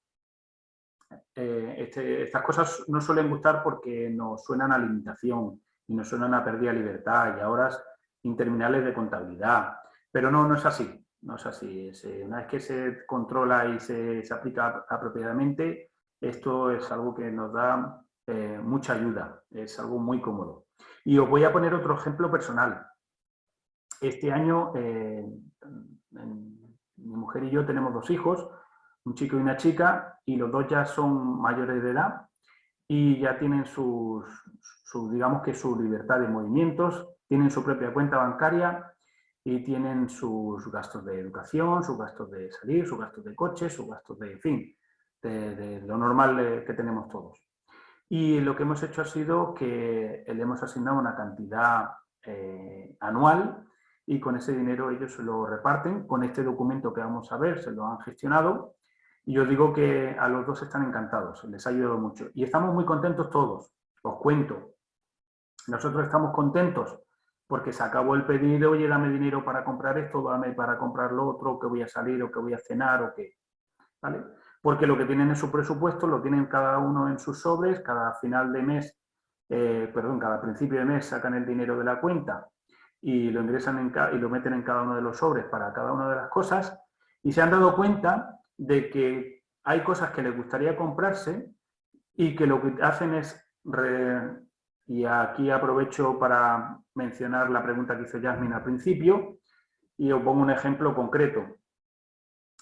estas cosas no suelen gustar porque nos suenan a limitación y nos suenan a pérdida de libertad y a horas interminables de contabilidad, pero no es así. No es así. Una vez que se controla y se aplica apropiadamente, esto es algo que nos da mucha ayuda, es algo muy cómodo. Y os voy a poner otro ejemplo personal. Este año mi mujer y yo tenemos 2 hijos, un chico y una chica, y los 2 ya son mayores de edad y ya tienen digamos que su libertad de movimientos, tienen su propia cuenta bancaria y tienen sus gastos de educación, sus gastos de salir, sus gastos de coche, sus gastos de, en fin, de lo normal que tenemos todos. Y lo que hemos hecho ha sido que le hemos asignado una cantidad anual y con ese dinero ellos se lo reparten. Con este documento que vamos a ver se lo han gestionado y os digo que a los 2 están encantados, les ha ayudado mucho. Y estamos muy contentos todos, os cuento. Nosotros estamos contentos porque se acabó el pedir, oye, dame dinero para comprar esto, dame para comprar lo otro, que voy a salir o que voy a cenar o qué, ¿vale? Porque lo que tienen en su presupuesto lo tienen cada uno en sus sobres, cada final de mes, cada principio de mes sacan el dinero de la cuenta y lo ingresan y lo meten en cada uno de los sobres para cada una de las cosas y se han dado cuenta de que hay cosas que les gustaría comprarse y que lo que hacen es, y aquí aprovecho para mencionar la pregunta que hizo Yasmin al principio, Y os pongo un ejemplo concreto.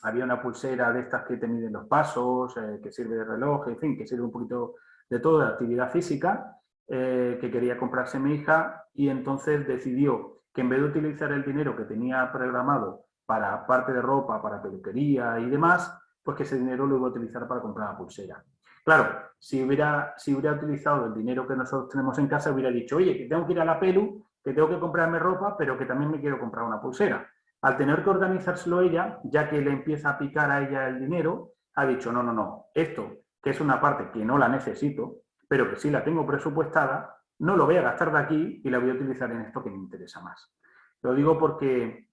Había una pulsera de estas que te miden los pasos, que sirve de reloj, en fin, que sirve un poquito de todo, de actividad física, que quería comprarse mi hija, y entonces decidió que en vez de utilizar el dinero que tenía programado para parte de ropa, para peluquería y demás, pues que ese dinero lo iba a utilizar para comprar la pulsera. Claro, si hubiera utilizado el dinero que nosotros tenemos en casa, hubiera dicho, oye, que tengo que ir a la pelu, que tengo que comprarme ropa, pero que también me quiero comprar una pulsera. Al tener que organizárselo ella, ya que le empieza a picar a ella el dinero, ha dicho, no, no, no, esto, que es una parte que no la necesito, pero que sí la tengo presupuestada, no lo voy a gastar de aquí y la voy a utilizar en esto que me interesa más. Lo digo porque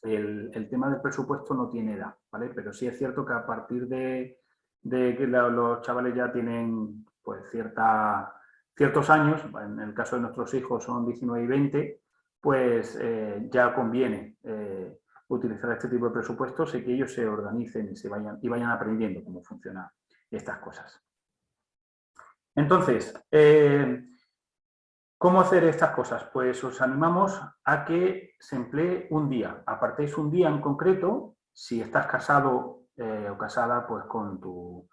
el tema del presupuesto no tiene edad, ¿vale? Pero sí es cierto que a partir de que los chavales ya tienen pues ciertos años, en el caso de nuestros hijos son 19 y 20, pues ya conviene utilizar este tipo de presupuestos y que ellos se organicen y vayan aprendiendo cómo funcionan estas cosas. Entonces, ¿cómo hacer estas cosas? Pues os animamos a que se emplee un día. Apartéis un día en concreto, si estás casado o casada pues con tu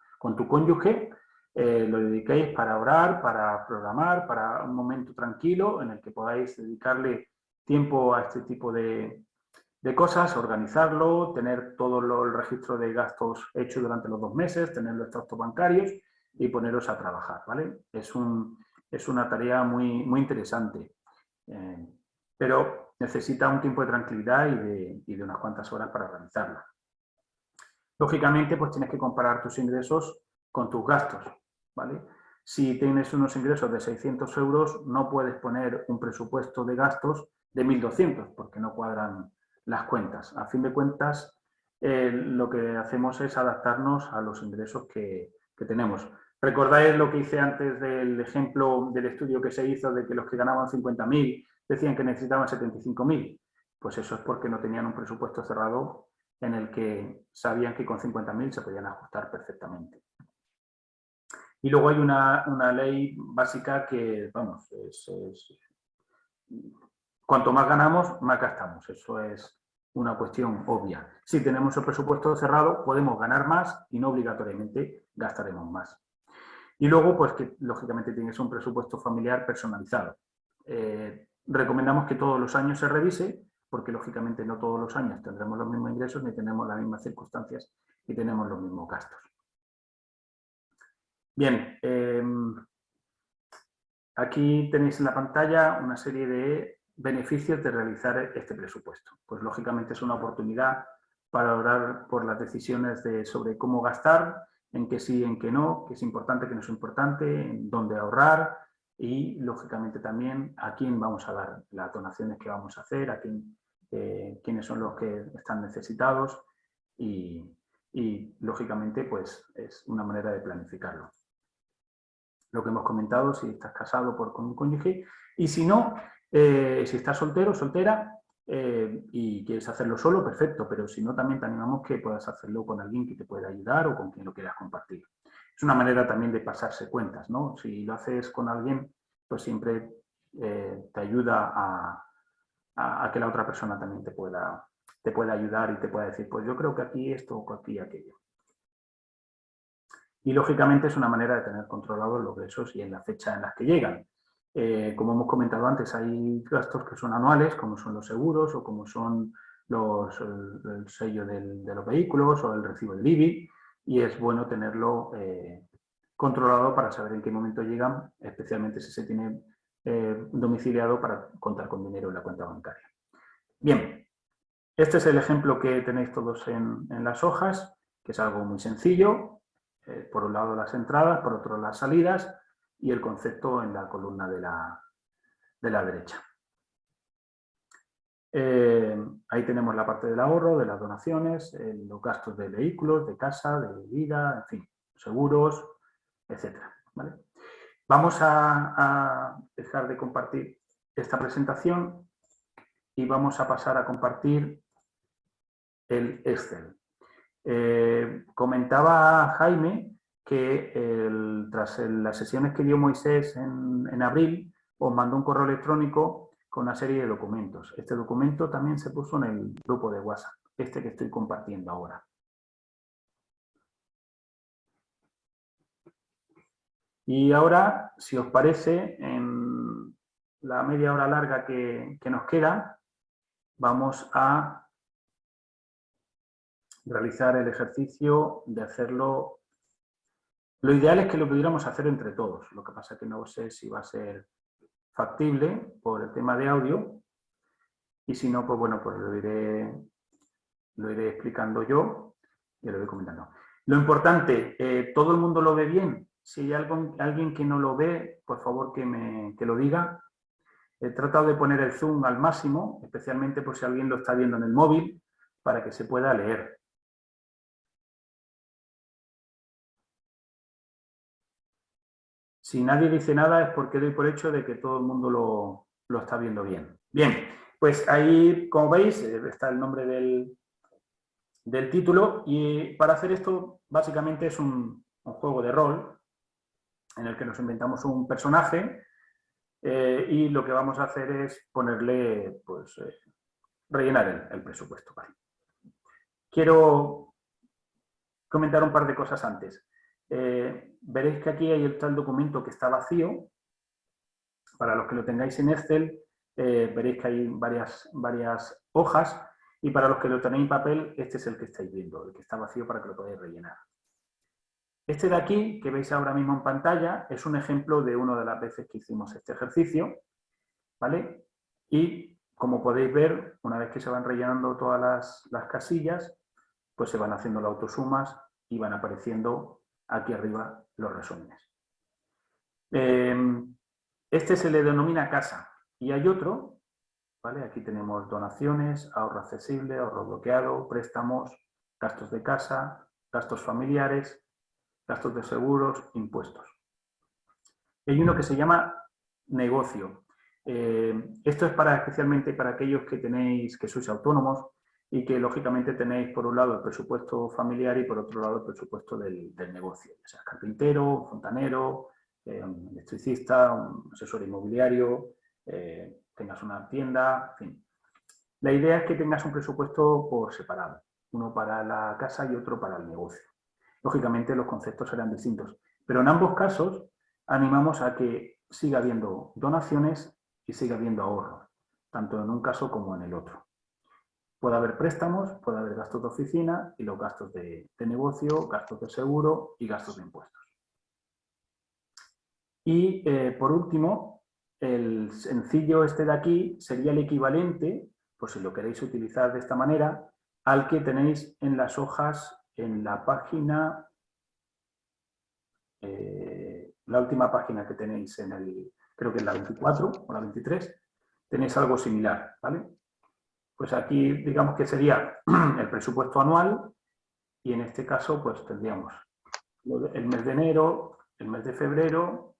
cónyuge, lo dediquéis para orar, para programar, para un momento tranquilo en el que podáis dedicarle tiempo a este tipo de cosas, organizarlo, tener todo el registro de gastos hecho durante los 2 meses, tener los extractos bancarios y poneros a trabajar, ¿vale? Es una tarea muy, muy interesante, pero necesita un tiempo de tranquilidad y de unas cuantas horas para realizarla. Lógicamente, pues tienes que comparar tus ingresos con tus gastos, ¿vale? Si tienes unos ingresos de 600 euros, no puedes poner un presupuesto de gastos de 1.200, porque no cuadran las cuentas. A fin de cuentas, lo que hacemos es adaptarnos a los ingresos que tenemos. ¿Recordáis lo que hice antes del ejemplo del estudio que se hizo de que los que ganaban 50.000 decían que necesitaban 75.000? Pues eso es porque no tenían un presupuesto cerrado en el que sabían que con 50.000 se podían ajustar perfectamente. Y luego hay una ley básica que, vamos, cuanto más ganamos, más gastamos. Eso es una cuestión obvia. Si tenemos el presupuesto cerrado, podemos ganar más y no obligatoriamente gastaremos más. Y luego, pues que lógicamente tienes un presupuesto familiar personalizado. Recomendamos que todos los años se revise, porque lógicamente no todos los años tendremos los mismos ingresos ni tenemos las mismas circunstancias y tenemos los mismos gastos. Bien, aquí tenéis en la pantalla una serie de beneficios de realizar este presupuesto. Pues lógicamente es una oportunidad para orar por las decisiones sobre cómo gastar, en qué sí, en qué no, qué es importante, qué no es importante, en dónde ahorrar y lógicamente también a quién vamos a dar las donaciones que vamos a hacer, a quiénes son los que están necesitados y lógicamente pues es una manera de planificarlo. Lo que hemos comentado, si estás casado con un cónyuge, y si no, si estás soltero o soltera y quieres hacerlo solo, perfecto, pero si no, también te animamos que puedas hacerlo con alguien que te pueda ayudar o con quien lo quieras compartir. Es una manera también de pasarse cuentas, ¿no? Si lo haces con alguien, pues siempre te ayuda a que la otra persona también te pueda ayudar y te pueda decir, pues yo creo que aquí esto o aquí aquello. Y lógicamente es una manera de tener controlados los ingresos y en la fecha en las que llegan. Como hemos comentado antes, hay gastos que son anuales, como son los seguros o como son el sello de los vehículos o el recibo del IBI, y es bueno tenerlo controlado para saber en qué momento llegan, especialmente si se tiene domiciliado para contar con dinero en la cuenta bancaria. Bien, este es el ejemplo que tenéis todos en las hojas, que es algo muy sencillo. Por un lado las entradas, por otro las salidas y el concepto en la columna de la derecha. Ahí tenemos la parte del ahorro, de las donaciones, los gastos de vehículos, de casa, de bebida, en fin, seguros, etc. ¿Vale? Vamos a dejar de compartir esta presentación y vamos a pasar a compartir el Excel. Comentaba Jaime que tras las sesiones que dio Moisés en abril, os mandó un correo electrónico con una serie de documentos. Este documento también se puso en el grupo de WhatsApp, este que estoy compartiendo ahora. Y ahora, si os parece, en la media hora larga que nos queda, vamos a realizar el ejercicio de hacerlo. Lo ideal es que lo pudiéramos hacer entre todos, lo que pasa es que no sé si va a ser factible por el tema de audio, y si no, pues bueno, pues lo iré explicando yo y lo iré comentando. Lo importante, ¿todo el mundo lo ve bien? Si hay alguien que no lo ve, por favor que lo diga. He tratado de poner el zoom al máximo, especialmente por si alguien lo está viendo en el móvil, para que se pueda leer. Si nadie dice nada es porque doy por hecho de que todo el mundo lo está viendo bien. Bien, pues ahí, como veis, está el nombre del título, y para hacer esto básicamente es un juego de rol en el que nos inventamos un personaje y lo que vamos a hacer es ponerle, pues, rellenar el presupuesto. Vale. Quiero comentar un par de cosas antes. Veréis que aquí está el documento que está vacío. Para los que lo tengáis en Excel, veréis que hay varias hojas, y para los que lo tenéis en papel, este es el que estáis viendo, el que está vacío para que lo podáis rellenar. Este de aquí, que veis ahora mismo en pantalla, es un ejemplo de una de las veces que hicimos este ejercicio, ¿vale? Y como podéis ver, una vez que se van rellenando todas las casillas, pues se van haciendo las autosumas y van apareciendo aquí arriba los resúmenes. Este se le denomina casa, y hay otro, ¿vale? Aquí tenemos donaciones, ahorro accesible, ahorro bloqueado, préstamos, gastos de casa, gastos familiares, gastos de seguros, impuestos. Hay uno que se llama negocio. Esto es especialmente para aquellos que sois autónomos y que lógicamente tenéis por un lado el presupuesto familiar y por otro lado el presupuesto del negocio, ya sea carpintero, fontanero, un electricista, un asesor inmobiliario, tengas una tienda, en fin. La idea es que tengas un presupuesto por separado, uno para la casa y otro para el negocio. Lógicamente los conceptos serán distintos, pero en ambos casos animamos a que siga habiendo donaciones y siga habiendo ahorros, tanto en un caso como en el otro. Puede haber préstamos, puede haber gastos de oficina y los gastos de negocio, gastos de seguro y gastos de impuestos. Y por último, el sencillo este de aquí sería el equivalente, por si lo queréis utilizar de esta manera, al que tenéis en las hojas en la página, la última página que tenéis creo que es la 24 o la 23, tenéis algo similar, ¿vale? Pues aquí digamos que sería el presupuesto anual, y en este caso pues tendríamos el mes de enero, el mes de febrero,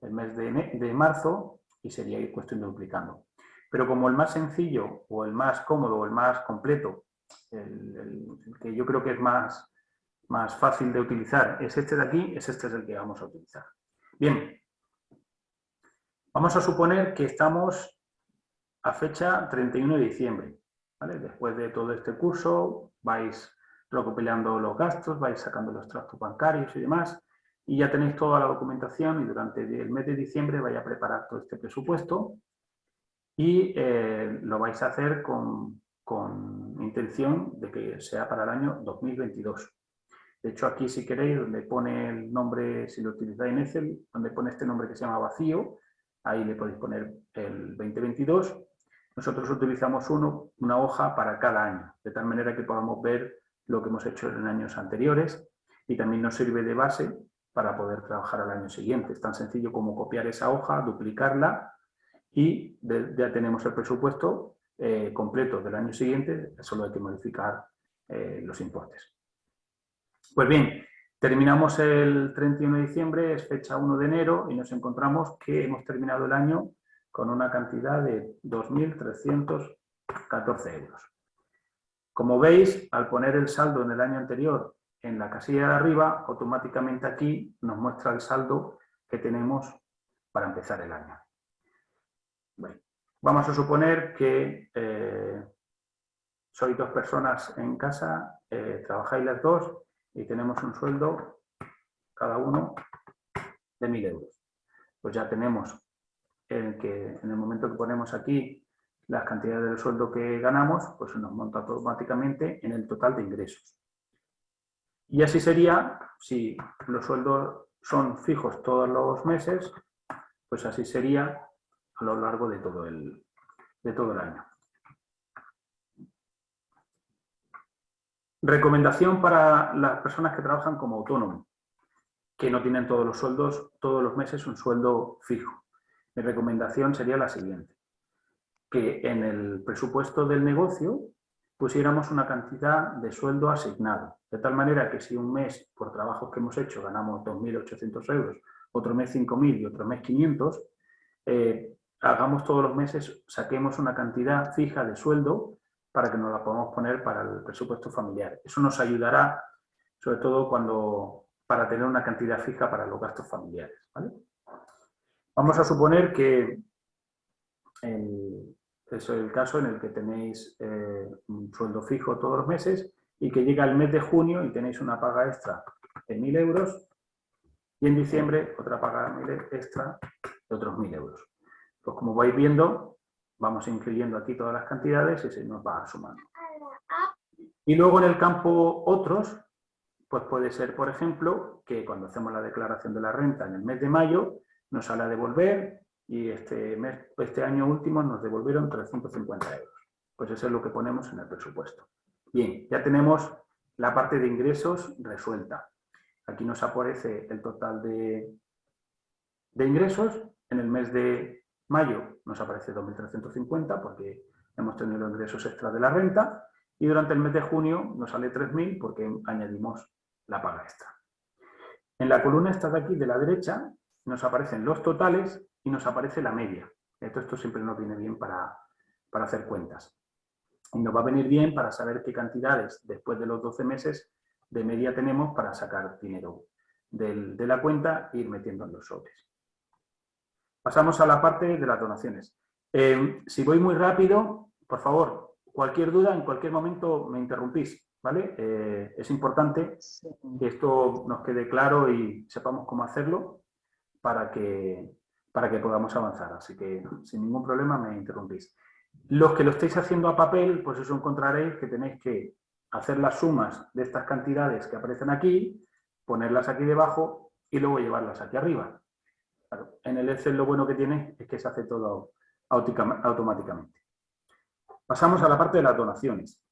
el mes de marzo, y sería ir cuestión de duplicando. Pero como el más sencillo o el más cómodo o el más completo, el que yo creo que es más fácil de utilizar es este de aquí, este es el que vamos a utilizar. Bien, vamos a suponer que estamos a fecha 31 de diciembre. ¿Vale? Después de todo este curso vais recopilando los gastos, vais sacando los extractos bancarios y demás, y ya tenéis toda la documentación, y durante el mes de diciembre vais a preparar todo este presupuesto y lo vais a hacer con intención de que sea para el año 2022. De hecho, aquí si queréis, donde pone el nombre, si lo utilizáis en Excel, donde pone este nombre que se llama vacío, ahí le podéis poner el 2022. Nosotros utilizamos una hoja para cada año, de tal manera que podamos ver lo que hemos hecho en años anteriores, y también nos sirve de base para poder trabajar al año siguiente. Es tan sencillo como copiar esa hoja, duplicarla, y ya tenemos el presupuesto completo del año siguiente, solo hay que modificar los importes. Pues bien, terminamos el 31 de diciembre, es fecha 1 de enero, y nos encontramos que hemos terminado el año con una cantidad de 2.314 euros. Como veis, al poner el saldo en el año anterior en la casilla de arriba, automáticamente aquí nos muestra el saldo que tenemos para empezar el año. Bueno, Vamos a suponer que sois 2 personas en casa, trabajáis las 2 y tenemos un sueldo cada uno de 1.000 euros. Pues ya tenemos que en el momento que ponemos aquí las cantidades del sueldo que ganamos, pues se nos monta automáticamente en el total de ingresos. Y así sería, si los sueldos son fijos todos los meses, pues así sería a lo largo de todo el año. Recomendación para las personas que trabajan como autónomos, que no tienen todos los sueldos, todos los meses un sueldo fijo. Mi recomendación sería la siguiente: que en el presupuesto del negocio pusiéramos una cantidad de sueldo asignado, de tal manera que si un mes, por trabajos que hemos hecho, ganamos 2.800 euros, otro mes 5.000 y otro mes 500, hagamos todos los meses, saquemos una cantidad fija de sueldo para que nos la podamos poner para el presupuesto familiar. Eso nos ayudará, sobre todo para tener una cantidad fija para los gastos familiares, ¿vale? Vamos a suponer que es el caso en el que tenéis un sueldo fijo todos los meses y que llega el mes de junio y tenéis una paga extra de 1.000 euros y en diciembre otra paga extra de otros 1.000 euros. Pues como vais viendo, vamos incluyendo aquí todas las cantidades y se nos va sumando. Y luego en el campo otros, pues puede ser, por ejemplo, que cuando hacemos la declaración de la renta en el mes de mayo, nos sale a devolver y este año último nos devolvieron 350 euros. Pues eso es lo que ponemos en el presupuesto. Bien, ya tenemos la parte de ingresos resuelta. Aquí nos aparece el total de ingresos. En el mes de mayo nos aparece 2.350 porque hemos tenido ingresos extra de la renta y durante el mes de junio nos sale 3.000 porque añadimos la paga extra. En la columna esta de aquí de la derecha nos aparecen los totales y nos aparece la media. Esto siempre nos viene bien para hacer cuentas. Y nos va a venir bien para saber qué cantidades después de los 12 meses de media tenemos para sacar dinero de la cuenta e ir metiendo en los sobres. Pasamos a la parte de las donaciones. Si voy muy rápido, por favor, cualquier duda, en cualquier momento me interrumpís, ¿vale? Es importante que esto nos quede claro y sepamos cómo hacerlo para que podamos avanzar. Así que sin ningún problema me interrumpís. Los que lo estéis haciendo a papel, pues eso encontraréis que tenéis que hacer las sumas de estas cantidades que aparecen aquí, ponerlas aquí debajo y luego llevarlas aquí arriba. Claro, en el Excel lo bueno que tiene es que se hace todo automáticamente. Pasamos a la parte de las donaciones.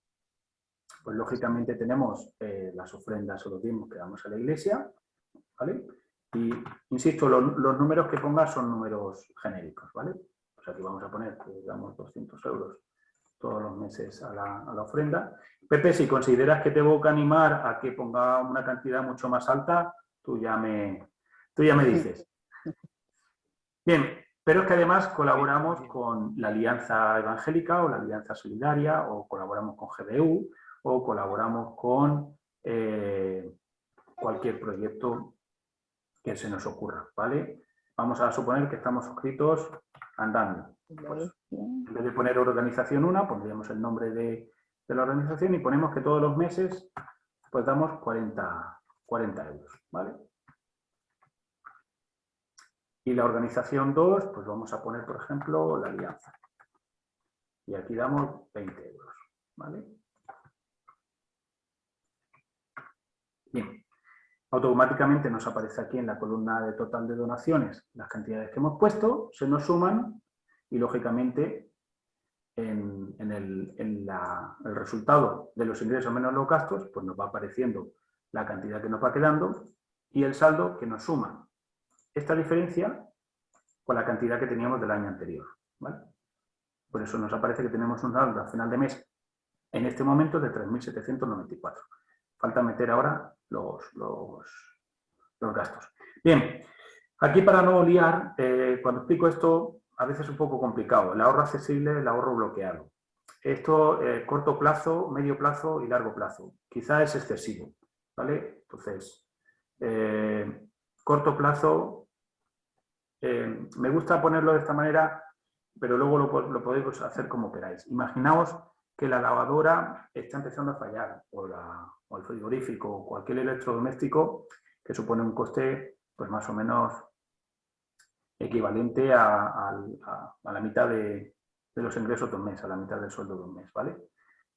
Pues lógicamente tenemos las ofrendas o los diezmos que damos a la iglesia, ¿vale? Y, insisto, los números que pongas son números genéricos, ¿vale? Pues aquí vamos a poner que damos 200 euros todos los meses a la ofrenda. Pepe, si consideras que tengo que animar a que ponga una cantidad mucho más alta, tú ya me dices. Bien, pero es que además colaboramos con la Alianza Evangélica o la Alianza Solidaria, o colaboramos con GBU, o colaboramos con cualquier proyecto que se nos ocurra, ¿vale? Vamos a suponer que estamos suscritos Andando. Pues, en vez de poner organización 1, pondríamos el nombre de la organización y ponemos que todos los meses pues damos 40 euros, ¿vale? Y la organización 2, pues vamos a poner, por ejemplo, la Alianza. Y aquí damos 20 euros, ¿vale? Bien. Automáticamente nos aparece aquí en la columna de total de donaciones las cantidades que hemos puesto, se nos suman y, lógicamente, en el resultado de los ingresos menos los gastos, pues nos va apareciendo la cantidad que nos va quedando y el saldo que nos suma esta diferencia con la cantidad que teníamos del año anterior, ¿vale? Por eso nos aparece que tenemos un saldo a final de mes en este momento de 3.794. Falta meter ahora los gastos. Bien, aquí para no liar, cuando explico esto, a veces es un poco complicado. El ahorro accesible, el ahorro bloqueado. Esto, corto plazo, medio plazo y largo plazo. Quizá es excesivo, ¿vale? Entonces, corto plazo, me gusta ponerlo de esta manera, pero luego lo podéis hacer como queráis. Imaginaos que la lavadora está empezando a fallar, o el frigorífico, o cualquier electrodoméstico que supone un coste pues más o menos equivalente a la mitad de los ingresos de un mes, a la mitad del sueldo de un mes, ¿vale?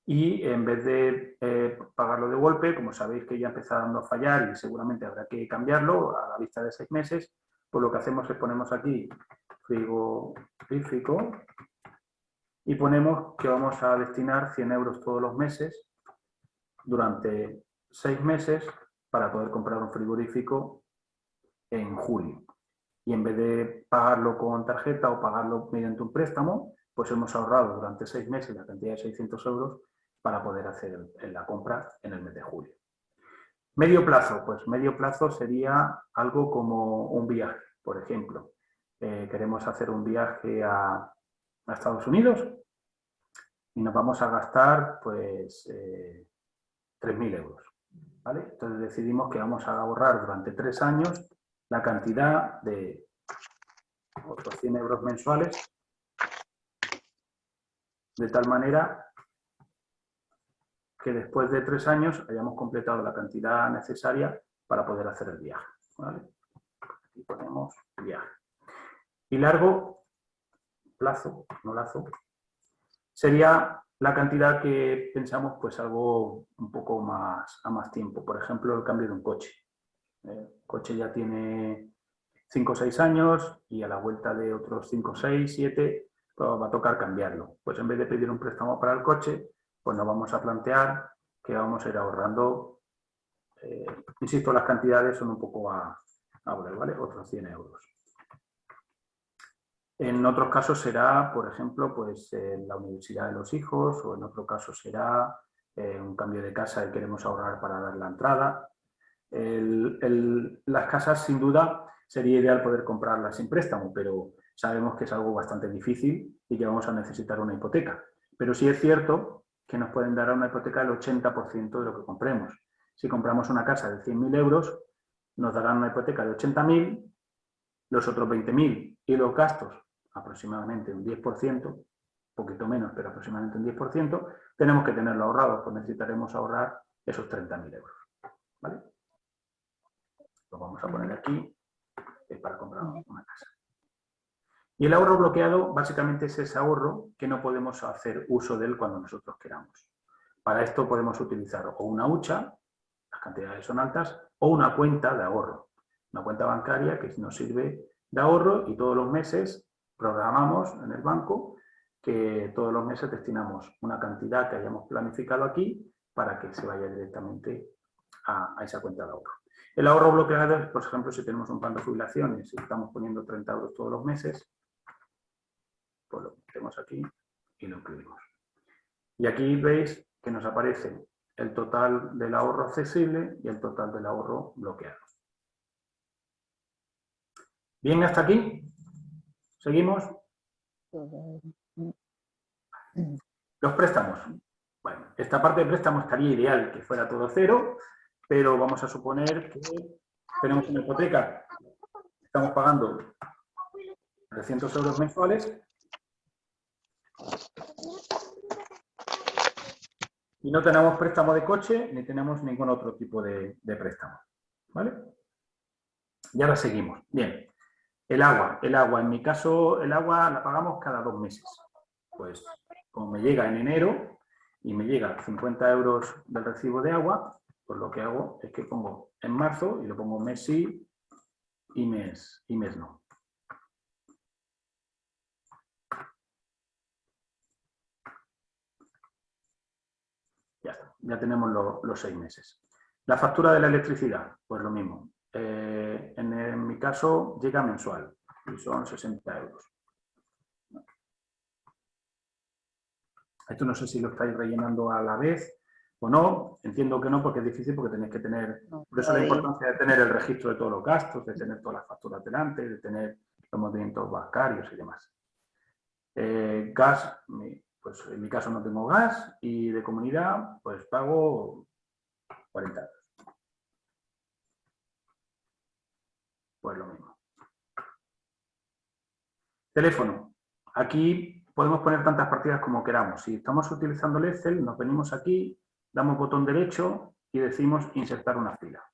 Y en vez de pagarlo de golpe, como sabéis que ya está dando a fallar y seguramente habrá que cambiarlo a la vista de 6 meses, pues lo que hacemos es ponemos aquí frigorífico y ponemos que vamos a destinar 100 euros todos los meses durante 6 meses para poder comprar un frigorífico en julio. Y en vez de pagarlo con tarjeta o pagarlo mediante un préstamo, pues hemos ahorrado durante 6 meses la cantidad de 600 euros para poder hacer la compra en el mes de julio. Medio plazo, pues medio plazo sería algo como un viaje, por ejemplo. Queremos hacer un viaje a Estados Unidos y nos vamos a gastar pues 3.000 euros. ¿Vale? Entonces decidimos que vamos a ahorrar durante 3 años la cantidad de otros 100 euros mensuales, de tal manera que después de 3 años hayamos completado la cantidad necesaria para poder hacer el viaje. ¿Vale? Aquí ponemos viaje. Y largo plazo, no lazo, sería la cantidad que pensamos pues algo un poco más a más tiempo. Por ejemplo, el cambio de un coche. El coche ya tiene 5 o 6 años y a la vuelta de otros 5, 6, 7 pues va a tocar cambiarlo. Pues en vez de pedir un préstamo para el coche, pues nos vamos a plantear que vamos a ir ahorrando, insisto, las cantidades son un poco a volver, ¿vale? Otros 100 euros. En otros casos será, por ejemplo, pues la universidad de los hijos, o en otro caso será un cambio de casa y queremos ahorrar para dar la entrada. Las casas, sin duda, sería ideal poder comprarlas sin préstamo, pero sabemos que es algo bastante difícil y que vamos a necesitar una hipoteca. Pero sí es cierto que nos pueden dar una hipoteca del 80% de lo que compremos. Si compramos una casa de 100.000 euros, nos darán una hipoteca de 80.000, los otros 20.000 y los gastos, aproximadamente un 10%, un poquito menos, pero aproximadamente un 10%, tenemos que tenerlo ahorrado, pues necesitaremos ahorrar esos 30.000 euros. ¿Vale? Lo vamos a poner aquí para comprar una casa. Y el ahorro bloqueado básicamente es ese ahorro que no podemos hacer uso de él cuando nosotros queramos. Para esto podemos utilizar o una hucha, las cantidades son altas, o una cuenta de ahorro. Una cuenta bancaria que nos sirve de ahorro y todos los meses programamos en el banco que todos los meses destinamos una cantidad que hayamos planificado aquí para que se vaya directamente a esa cuenta de ahorro. El ahorro bloqueado es, por ejemplo, si tenemos un plan de jubilaciones y estamos poniendo 30 euros todos los meses, pues lo metemos aquí y lo incluimos. Y aquí veis que nos aparece el total del ahorro accesible y el total del ahorro bloqueado. ¿Bien hasta aquí? ¿Seguimos? Los préstamos. Bueno, esta parte de préstamos estaría ideal que fuera todo cero, pero vamos a suponer que tenemos una hipoteca, estamos pagando 300 euros mensuales y no tenemos préstamo de coche ni tenemos ningún otro tipo de préstamo. ¿Vale? Y ahora seguimos. Bien. El agua, en mi caso, el agua la pagamos cada 2 meses. Pues como me llega en enero y me llega 50 euros del recibo de agua, pues lo que hago es que pongo en marzo y lo pongo mes sí y mes no. Ya está, ya tenemos los 6 meses. La factura de la electricidad, pues lo mismo. En mi caso llega mensual y son 60 euros. Esto no sé si lo estáis rellenando a la vez o no. Entiendo que no, porque es difícil, porque tenéis que tener... Por eso la importancia de tener el registro de todos los gastos, de tener todas las facturas delante, de tener los movimientos bancarios y demás. Gas, pues en mi caso no tengo gas y de comunidad pues pago 40 euros. Pues lo mismo. Teléfono. Aquí podemos poner tantas partidas como queramos. Si estamos utilizando el Excel, nos venimos aquí, damos botón derecho y decimos insertar una fila.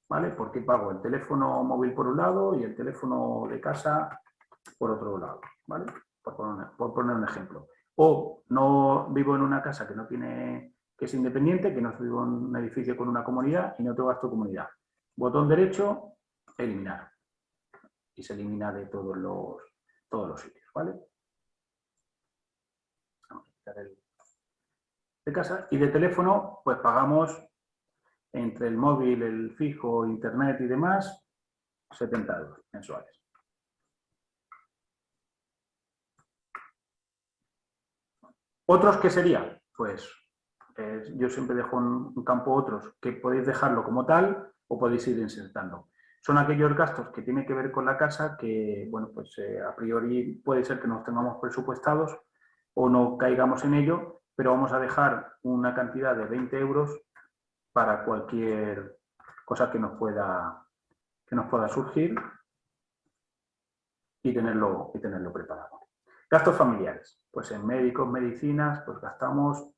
¿Vale? Porque pago el teléfono móvil por un lado y el teléfono de casa por otro lado. ¿Vale? Por poner un ejemplo. O no vivo en una casa que es independiente, que no vivo en un edificio con una comunidad y no tengo gasto comunidad. Botón derecho, eliminar. Y se elimina de todos los sitios. ¿Vale? Vamos a quitar el de casa. Y de teléfono, pues pagamos entre el móvil, el fijo, internet y demás, 70 euros mensuales. ¿Otros qué sería? Pues yo siempre dejo un campo otros que podéis dejarlo como tal o podéis ir insertando. Son aquellos gastos que tienen que ver con la casa que, bueno, pues a priori puede ser que nos tengamos presupuestados o no caigamos en ello, pero vamos a dejar una cantidad de 20 euros para cualquier cosa que nos pueda surgir y tenerlo preparado. Gastos familiares. Pues en médicos, medicinas, pues gastamos...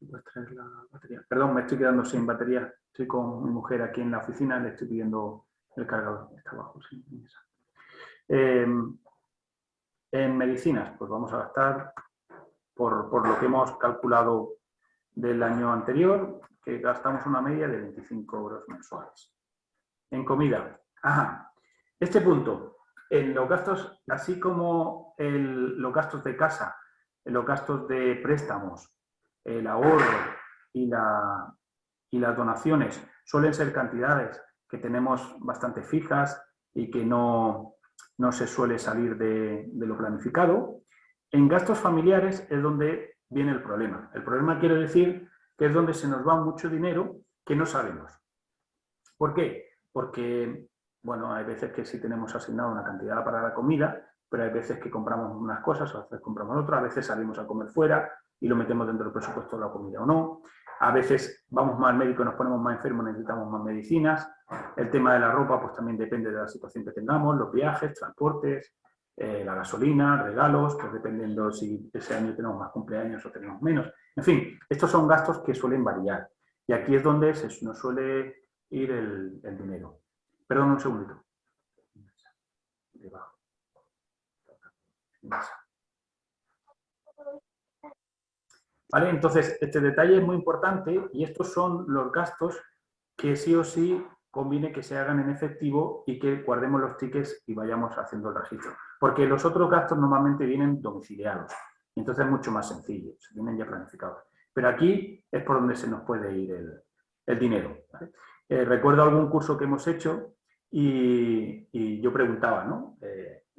¿Puedes traer la batería? Perdón, me estoy quedando sin batería. Estoy con mi mujer aquí en la oficina, le estoy pidiendo el cargador. Está abajo, sí, en esa. En medicinas, pues vamos a gastar por lo que hemos calculado del año anterior, que gastamos una media de 25 euros mensuales. En comida. Ajá. Este punto, en los gastos, así como los gastos de casa, los gastos de préstamos, el ahorro y las donaciones suelen ser cantidades que tenemos bastante fijas y que no se suele salir de lo planificado. En gastos familiares es donde viene el problema. El problema quiere decir que es donde se nos va mucho dinero que no sabemos. ¿Por qué? Porque, bueno, hay veces que sí tenemos asignado una cantidad para la comida, pero hay veces que compramos unas cosas, a veces compramos otras, a veces salimos a comer fuera y lo metemos dentro del presupuesto de la comida o no. A veces vamos más al médico, nos ponemos más enfermos, necesitamos más medicinas. El tema de la ropa, pues también depende de la situación que tengamos, los viajes, transportes, la gasolina, regalos, pues dependiendo si ese año tenemos más cumpleaños o tenemos menos. En fin, estos son gastos que suelen variar. Y aquí es donde nos suele ir el dinero. Perdón, un segundito. Debajo. ¿Vale? Entonces, este detalle es muy importante y estos son los gastos que sí o sí conviene que se hagan en efectivo y que guardemos los tickets y vayamos haciendo el registro. Porque los otros gastos normalmente vienen domiciliados. Y entonces es mucho más sencillo, se vienen ya planificados. Pero aquí es por donde se nos puede ir el dinero. ¿Vale? Recuerdo algún curso que hemos hecho y yo preguntaba, ¿no?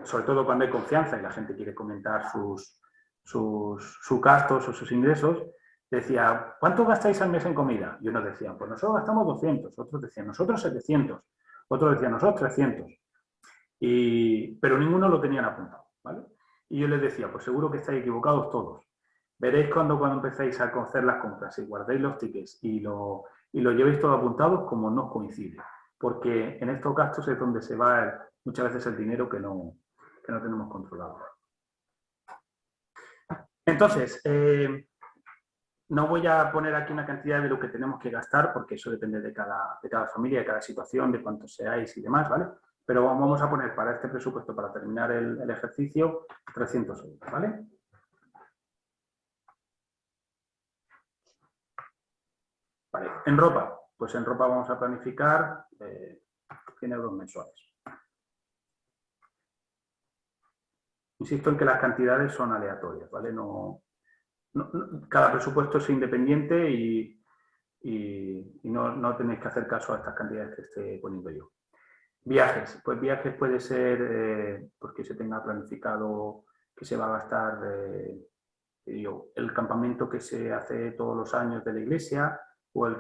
Sobre todo cuando hay confianza y la gente quiere comentar sus gastos o sus ingresos, decía, ¿cuánto gastáis al mes en comida? Y unos decían, pues nosotros gastamos 200, otros decían, nosotros 700, otros decían, nosotros 300. Pero ninguno lo tenían apuntado, ¿vale? Y yo les decía, pues seguro que estáis equivocados todos. Veréis cuando empecéis a hacer las compras y guardéis los tickets y lo llevéis todo apuntados, como no coincide. Porque en estos gastos es donde se va muchas veces el dinero que no tenemos controlado. Entonces, no voy a poner aquí una cantidad de lo que tenemos que gastar, porque eso depende de cada familia, de cada situación, de cuántos seáis y demás, ¿vale? Pero vamos a poner para este presupuesto, para terminar el ejercicio, 300 euros, ¿vale? Vale. En ropa, pues en ropa vamos a planificar 100 euros mensuales. Insisto en que las cantidades son aleatorias, ¿vale? Cada presupuesto es independiente y no tenéis que hacer caso a estas cantidades que esté poniendo yo. Viajes, pues viajes puede ser porque se tenga planificado que se va a gastar el campamento que se hace todos los años de la iglesia o el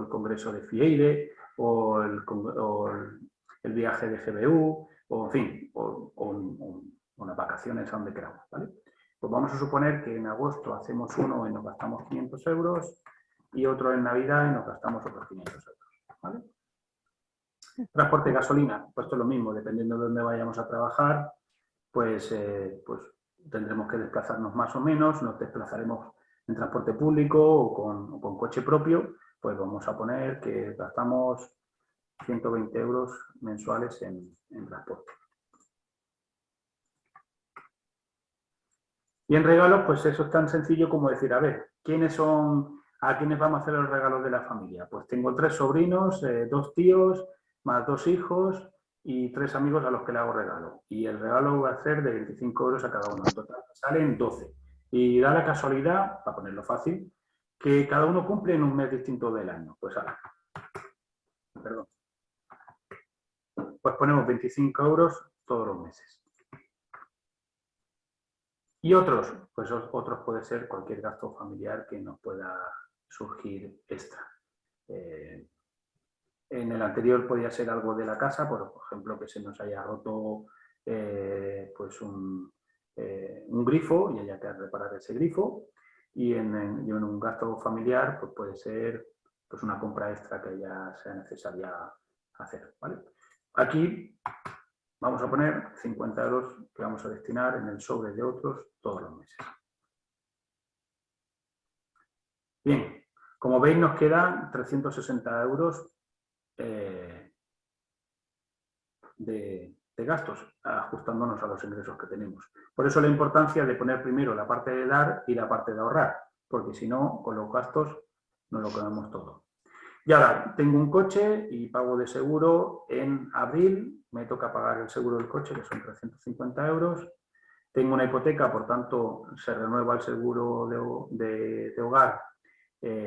congreso de FIEIRE o el viaje de GBU o en fin, o unas vacaciones a donde queramos, ¿vale? Pues vamos a suponer que en agosto hacemos uno y nos gastamos 500 euros y otro en Navidad y nos gastamos otros 500 euros, ¿vale? Transporte y gasolina, pues esto es lo mismo, dependiendo de dónde vayamos a trabajar, pues tendremos que desplazarnos más o menos, nos desplazaremos en transporte público o con coche propio, pues vamos a poner que gastamos 120 euros mensuales en transporte. Y en regalos, pues eso es tan sencillo como decir, a ver, ¿a quiénes vamos a hacer los regalos de la familia? Pues tengo 3 sobrinos, 2 tíos, más 2 hijos y 3 amigos a los que le hago regalo. Y el regalo va a ser de 25 euros a cada uno. En total salen 12. Y da la casualidad, para ponerlo fácil, que cada uno cumple en un mes distinto del año. Pues perdón. Pues ponemos 25 euros todos los meses. Y otros, pues otros puede ser cualquier gasto familiar que nos pueda surgir extra. En el anterior podía ser algo de la casa, por ejemplo, que se nos haya roto pues un grifo y haya que reparar ese grifo. Y en un gasto familiar pues puede ser pues una compra extra que ya sea necesaria hacer. ¿Vale? Aquí vamos a poner 50 euros que vamos a destinar en el sobre de otros todos los meses. Bien, como veis nos quedan 360 euros de gastos, ajustándonos a los ingresos que tenemos. Por eso la importancia de poner primero la parte de dar y la parte de ahorrar, porque si no, con los gastos nos lo quedamos todo. Y ahora, tengo un coche y pago de seguro en abril, me toca pagar el seguro del coche, que son 350 euros. Tengo una hipoteca, por tanto, se renueva el seguro de hogar.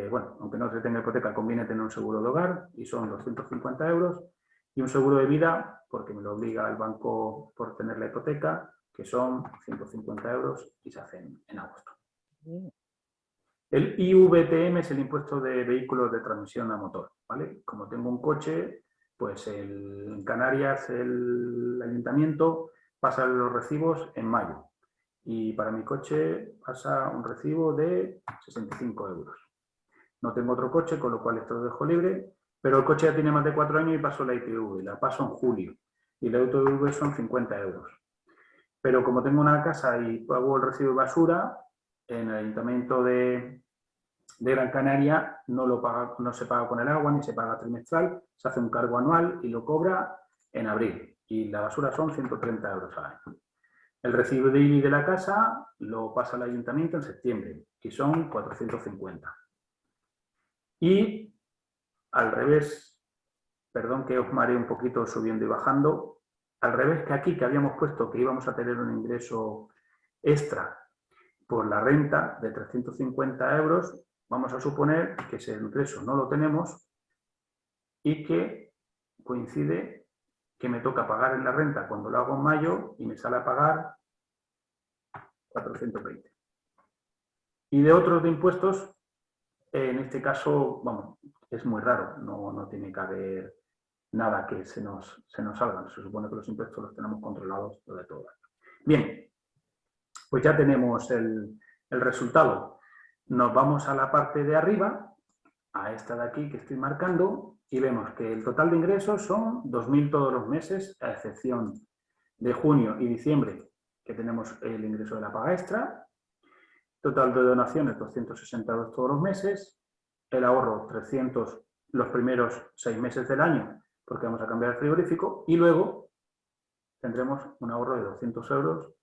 Bueno, aunque no se tenga hipoteca, conviene tener un seguro de hogar y son 250 euros. Y un seguro de vida, porque me lo obliga el banco por tener la hipoteca, que son 150 euros y se hacen en agosto. El IVTM es el impuesto de vehículos de transmisión a motor, ¿vale? Como tengo un coche, pues en Canarias el ayuntamiento pasa los recibos en mayo y para mi coche pasa un recibo de 65 euros. No tengo otro coche, con lo cual esto lo dejo libre, pero el coche ya tiene más de 4 años y paso la ITV, la paso en julio y la ITV son 50 euros. Pero como tengo una casa y pago el recibo de basura, en el ayuntamiento de Gran Canaria no se paga con el agua ni se paga trimestral, se hace un cargo anual y lo cobra en abril y la basura son 130 euros al año. El recibo de IBI de la casa lo pasa al ayuntamiento en septiembre y son 450. Y al revés, perdón que os mareé un poquito subiendo y bajando, al revés que aquí que habíamos puesto que íbamos a tener un ingreso extra por la renta de 350 euros, vamos a suponer que ese ingreso no lo tenemos y que coincide que me toca pagar en la renta cuando lo hago en mayo y me sale a pagar 420. Y de otros de impuestos, en este caso, vamos, es muy raro, no tiene que haber nada que se nos salga. Se supone que los impuestos los tenemos controlados de todo. Bien, pues ya tenemos el resultado. Nos vamos a la parte de arriba, a esta de aquí que estoy marcando, y vemos que el total de ingresos son 2.000 todos los meses, a excepción de junio y diciembre, que tenemos el ingreso de la paga extra. Total de donaciones, 260 euros todos los meses. El ahorro, 300 los primeros 6 meses del año, porque vamos a cambiar el frigorífico. Y luego tendremos un ahorro de 200 euros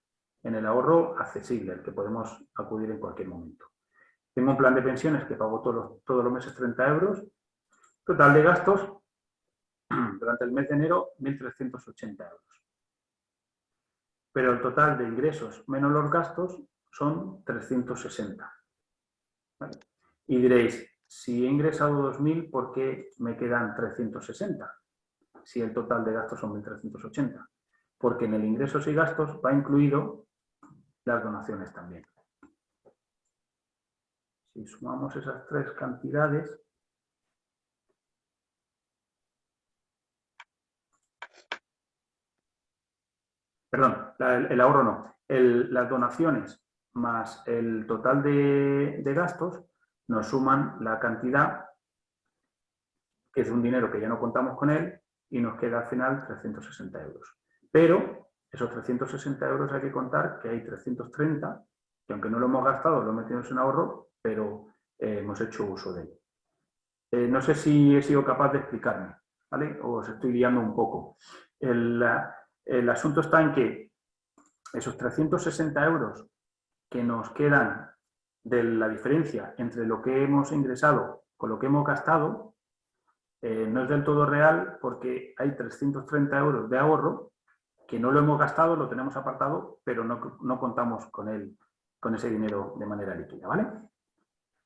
en el ahorro accesible, al que podemos acudir en cualquier momento. Tengo un plan de pensiones que pago todos los meses 30 euros. Total de gastos, durante el mes de enero, 1.380 euros. Pero el total de ingresos menos los gastos son 360. ¿Vale? Y diréis, si he ingresado 2.000, ¿por qué me quedan 360? Si el total de gastos son 1.380. Porque en el ingresos y gastos va incluido las donaciones también. Si sumamos esas tres cantidades, perdón, el ahorro no, las donaciones más el total de gastos nos suman la cantidad, que es un dinero que ya no contamos con él, y nos queda al final 360 euros. Pero esos 360 euros hay que contar que hay 330, que aunque no lo hemos gastado, lo hemos metido en ahorro, pero hemos hecho uso de él. No sé si he sido capaz de explicarme, ¿vale? O os estoy guiando un poco. El asunto está en que esos 360 euros que nos quedan de la diferencia entre lo que hemos ingresado con lo que hemos gastado, no es del todo real porque hay 330 euros de ahorro que no lo hemos gastado, lo tenemos apartado, pero no contamos con ese dinero de manera líquida, ¿vale?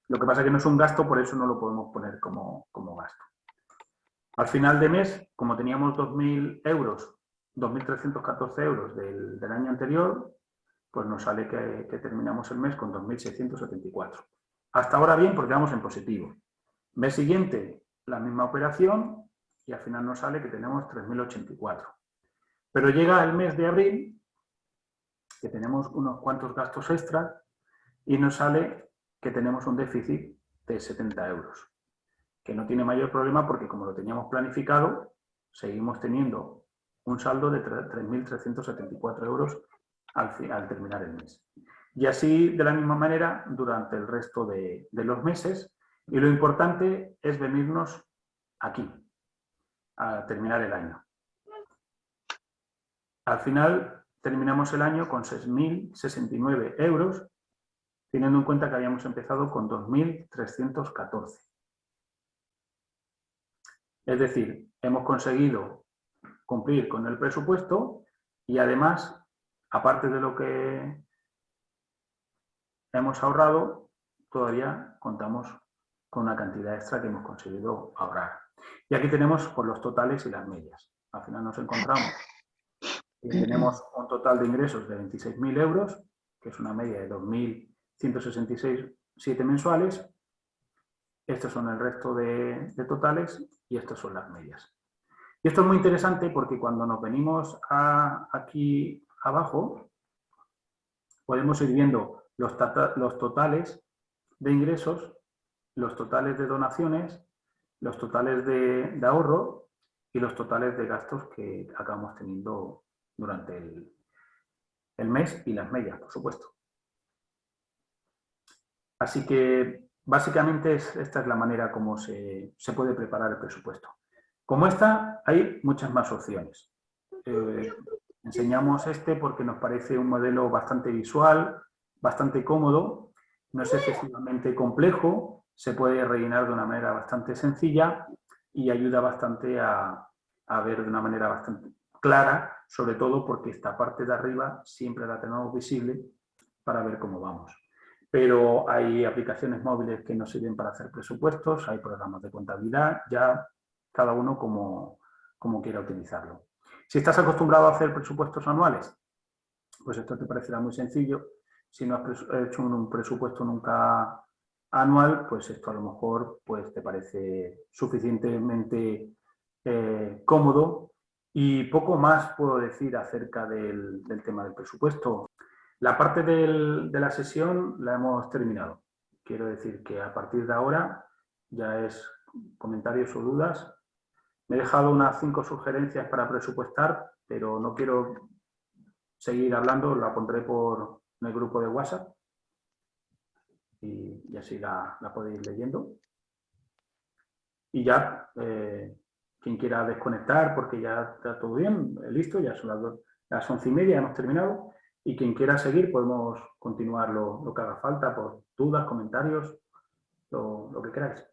Lo que pasa es que no es un gasto, por eso no lo podemos poner como gasto. Al final de mes, como teníamos 2.000 euros, 2.314 euros del año anterior, pues nos sale que terminamos el mes con 2.674. Hasta ahora bien, porque vamos en positivo. Mes siguiente, la misma operación y al final nos sale que tenemos 3.084. Pero llega el mes de abril, que tenemos unos cuantos gastos extras y nos sale que tenemos un déficit de 70 euros, que no tiene mayor problema porque como lo teníamos planificado, seguimos teniendo un saldo de 3.374 euros al terminar el mes. Y así, de la misma manera, durante el resto de los meses. Y lo importante es venirnos aquí, a terminar el año. Al final, terminamos el año con 6.069 euros, teniendo en cuenta que habíamos empezado con 2.314. Es decir, hemos conseguido cumplir con el presupuesto y además, aparte de lo que hemos ahorrado, todavía contamos con una cantidad extra que hemos conseguido ahorrar. Y aquí tenemos por los totales y las medias. Al final nos encontramos y tenemos un total de ingresos de 26.000 euros, que es una media de 2.166,7 mensuales. Estos son el resto de totales y estas son las medias. Y esto es muy interesante porque cuando nos venimos aquí abajo, podemos ir viendo los totales de ingresos, los totales de donaciones, los totales de ahorro y los totales de gastos que acabamos teniendo durante el mes y las medias, por supuesto. Así que básicamente esta es la manera como se puede preparar el presupuesto. Como esta, hay muchas más opciones. Enseñamos este porque nos parece un modelo bastante visual, bastante cómodo, no es excesivamente complejo, se puede rellenar de una manera bastante sencilla y ayuda bastante a ver de una manera bastante clara, sobre todo porque esta parte de arriba siempre la tenemos visible para ver cómo vamos. Pero hay aplicaciones móviles que nos sirven para hacer presupuestos, hay programas de contabilidad, ya cada uno como quiera utilizarlo. Si estás acostumbrado a hacer presupuestos anuales, pues esto te parecerá muy sencillo. Si no has hecho un presupuesto nunca anual, pues esto a lo mejor pues, te parece suficientemente cómodo. Y poco más puedo decir acerca del tema del presupuesto. La parte de la sesión la hemos terminado. Quiero decir que a partir de ahora ya es comentarios o dudas. Me he dejado unas 5 sugerencias para presupuestar, pero no quiero seguir hablando, la pondré por el grupo de WhatsApp y así la podéis ir leyendo. Y ya, quien quiera desconectar porque ya está todo bien, listo, ya son las 11:30, hemos terminado. Y quien quiera seguir, podemos continuar lo que haga falta por dudas, comentarios, lo que queráis.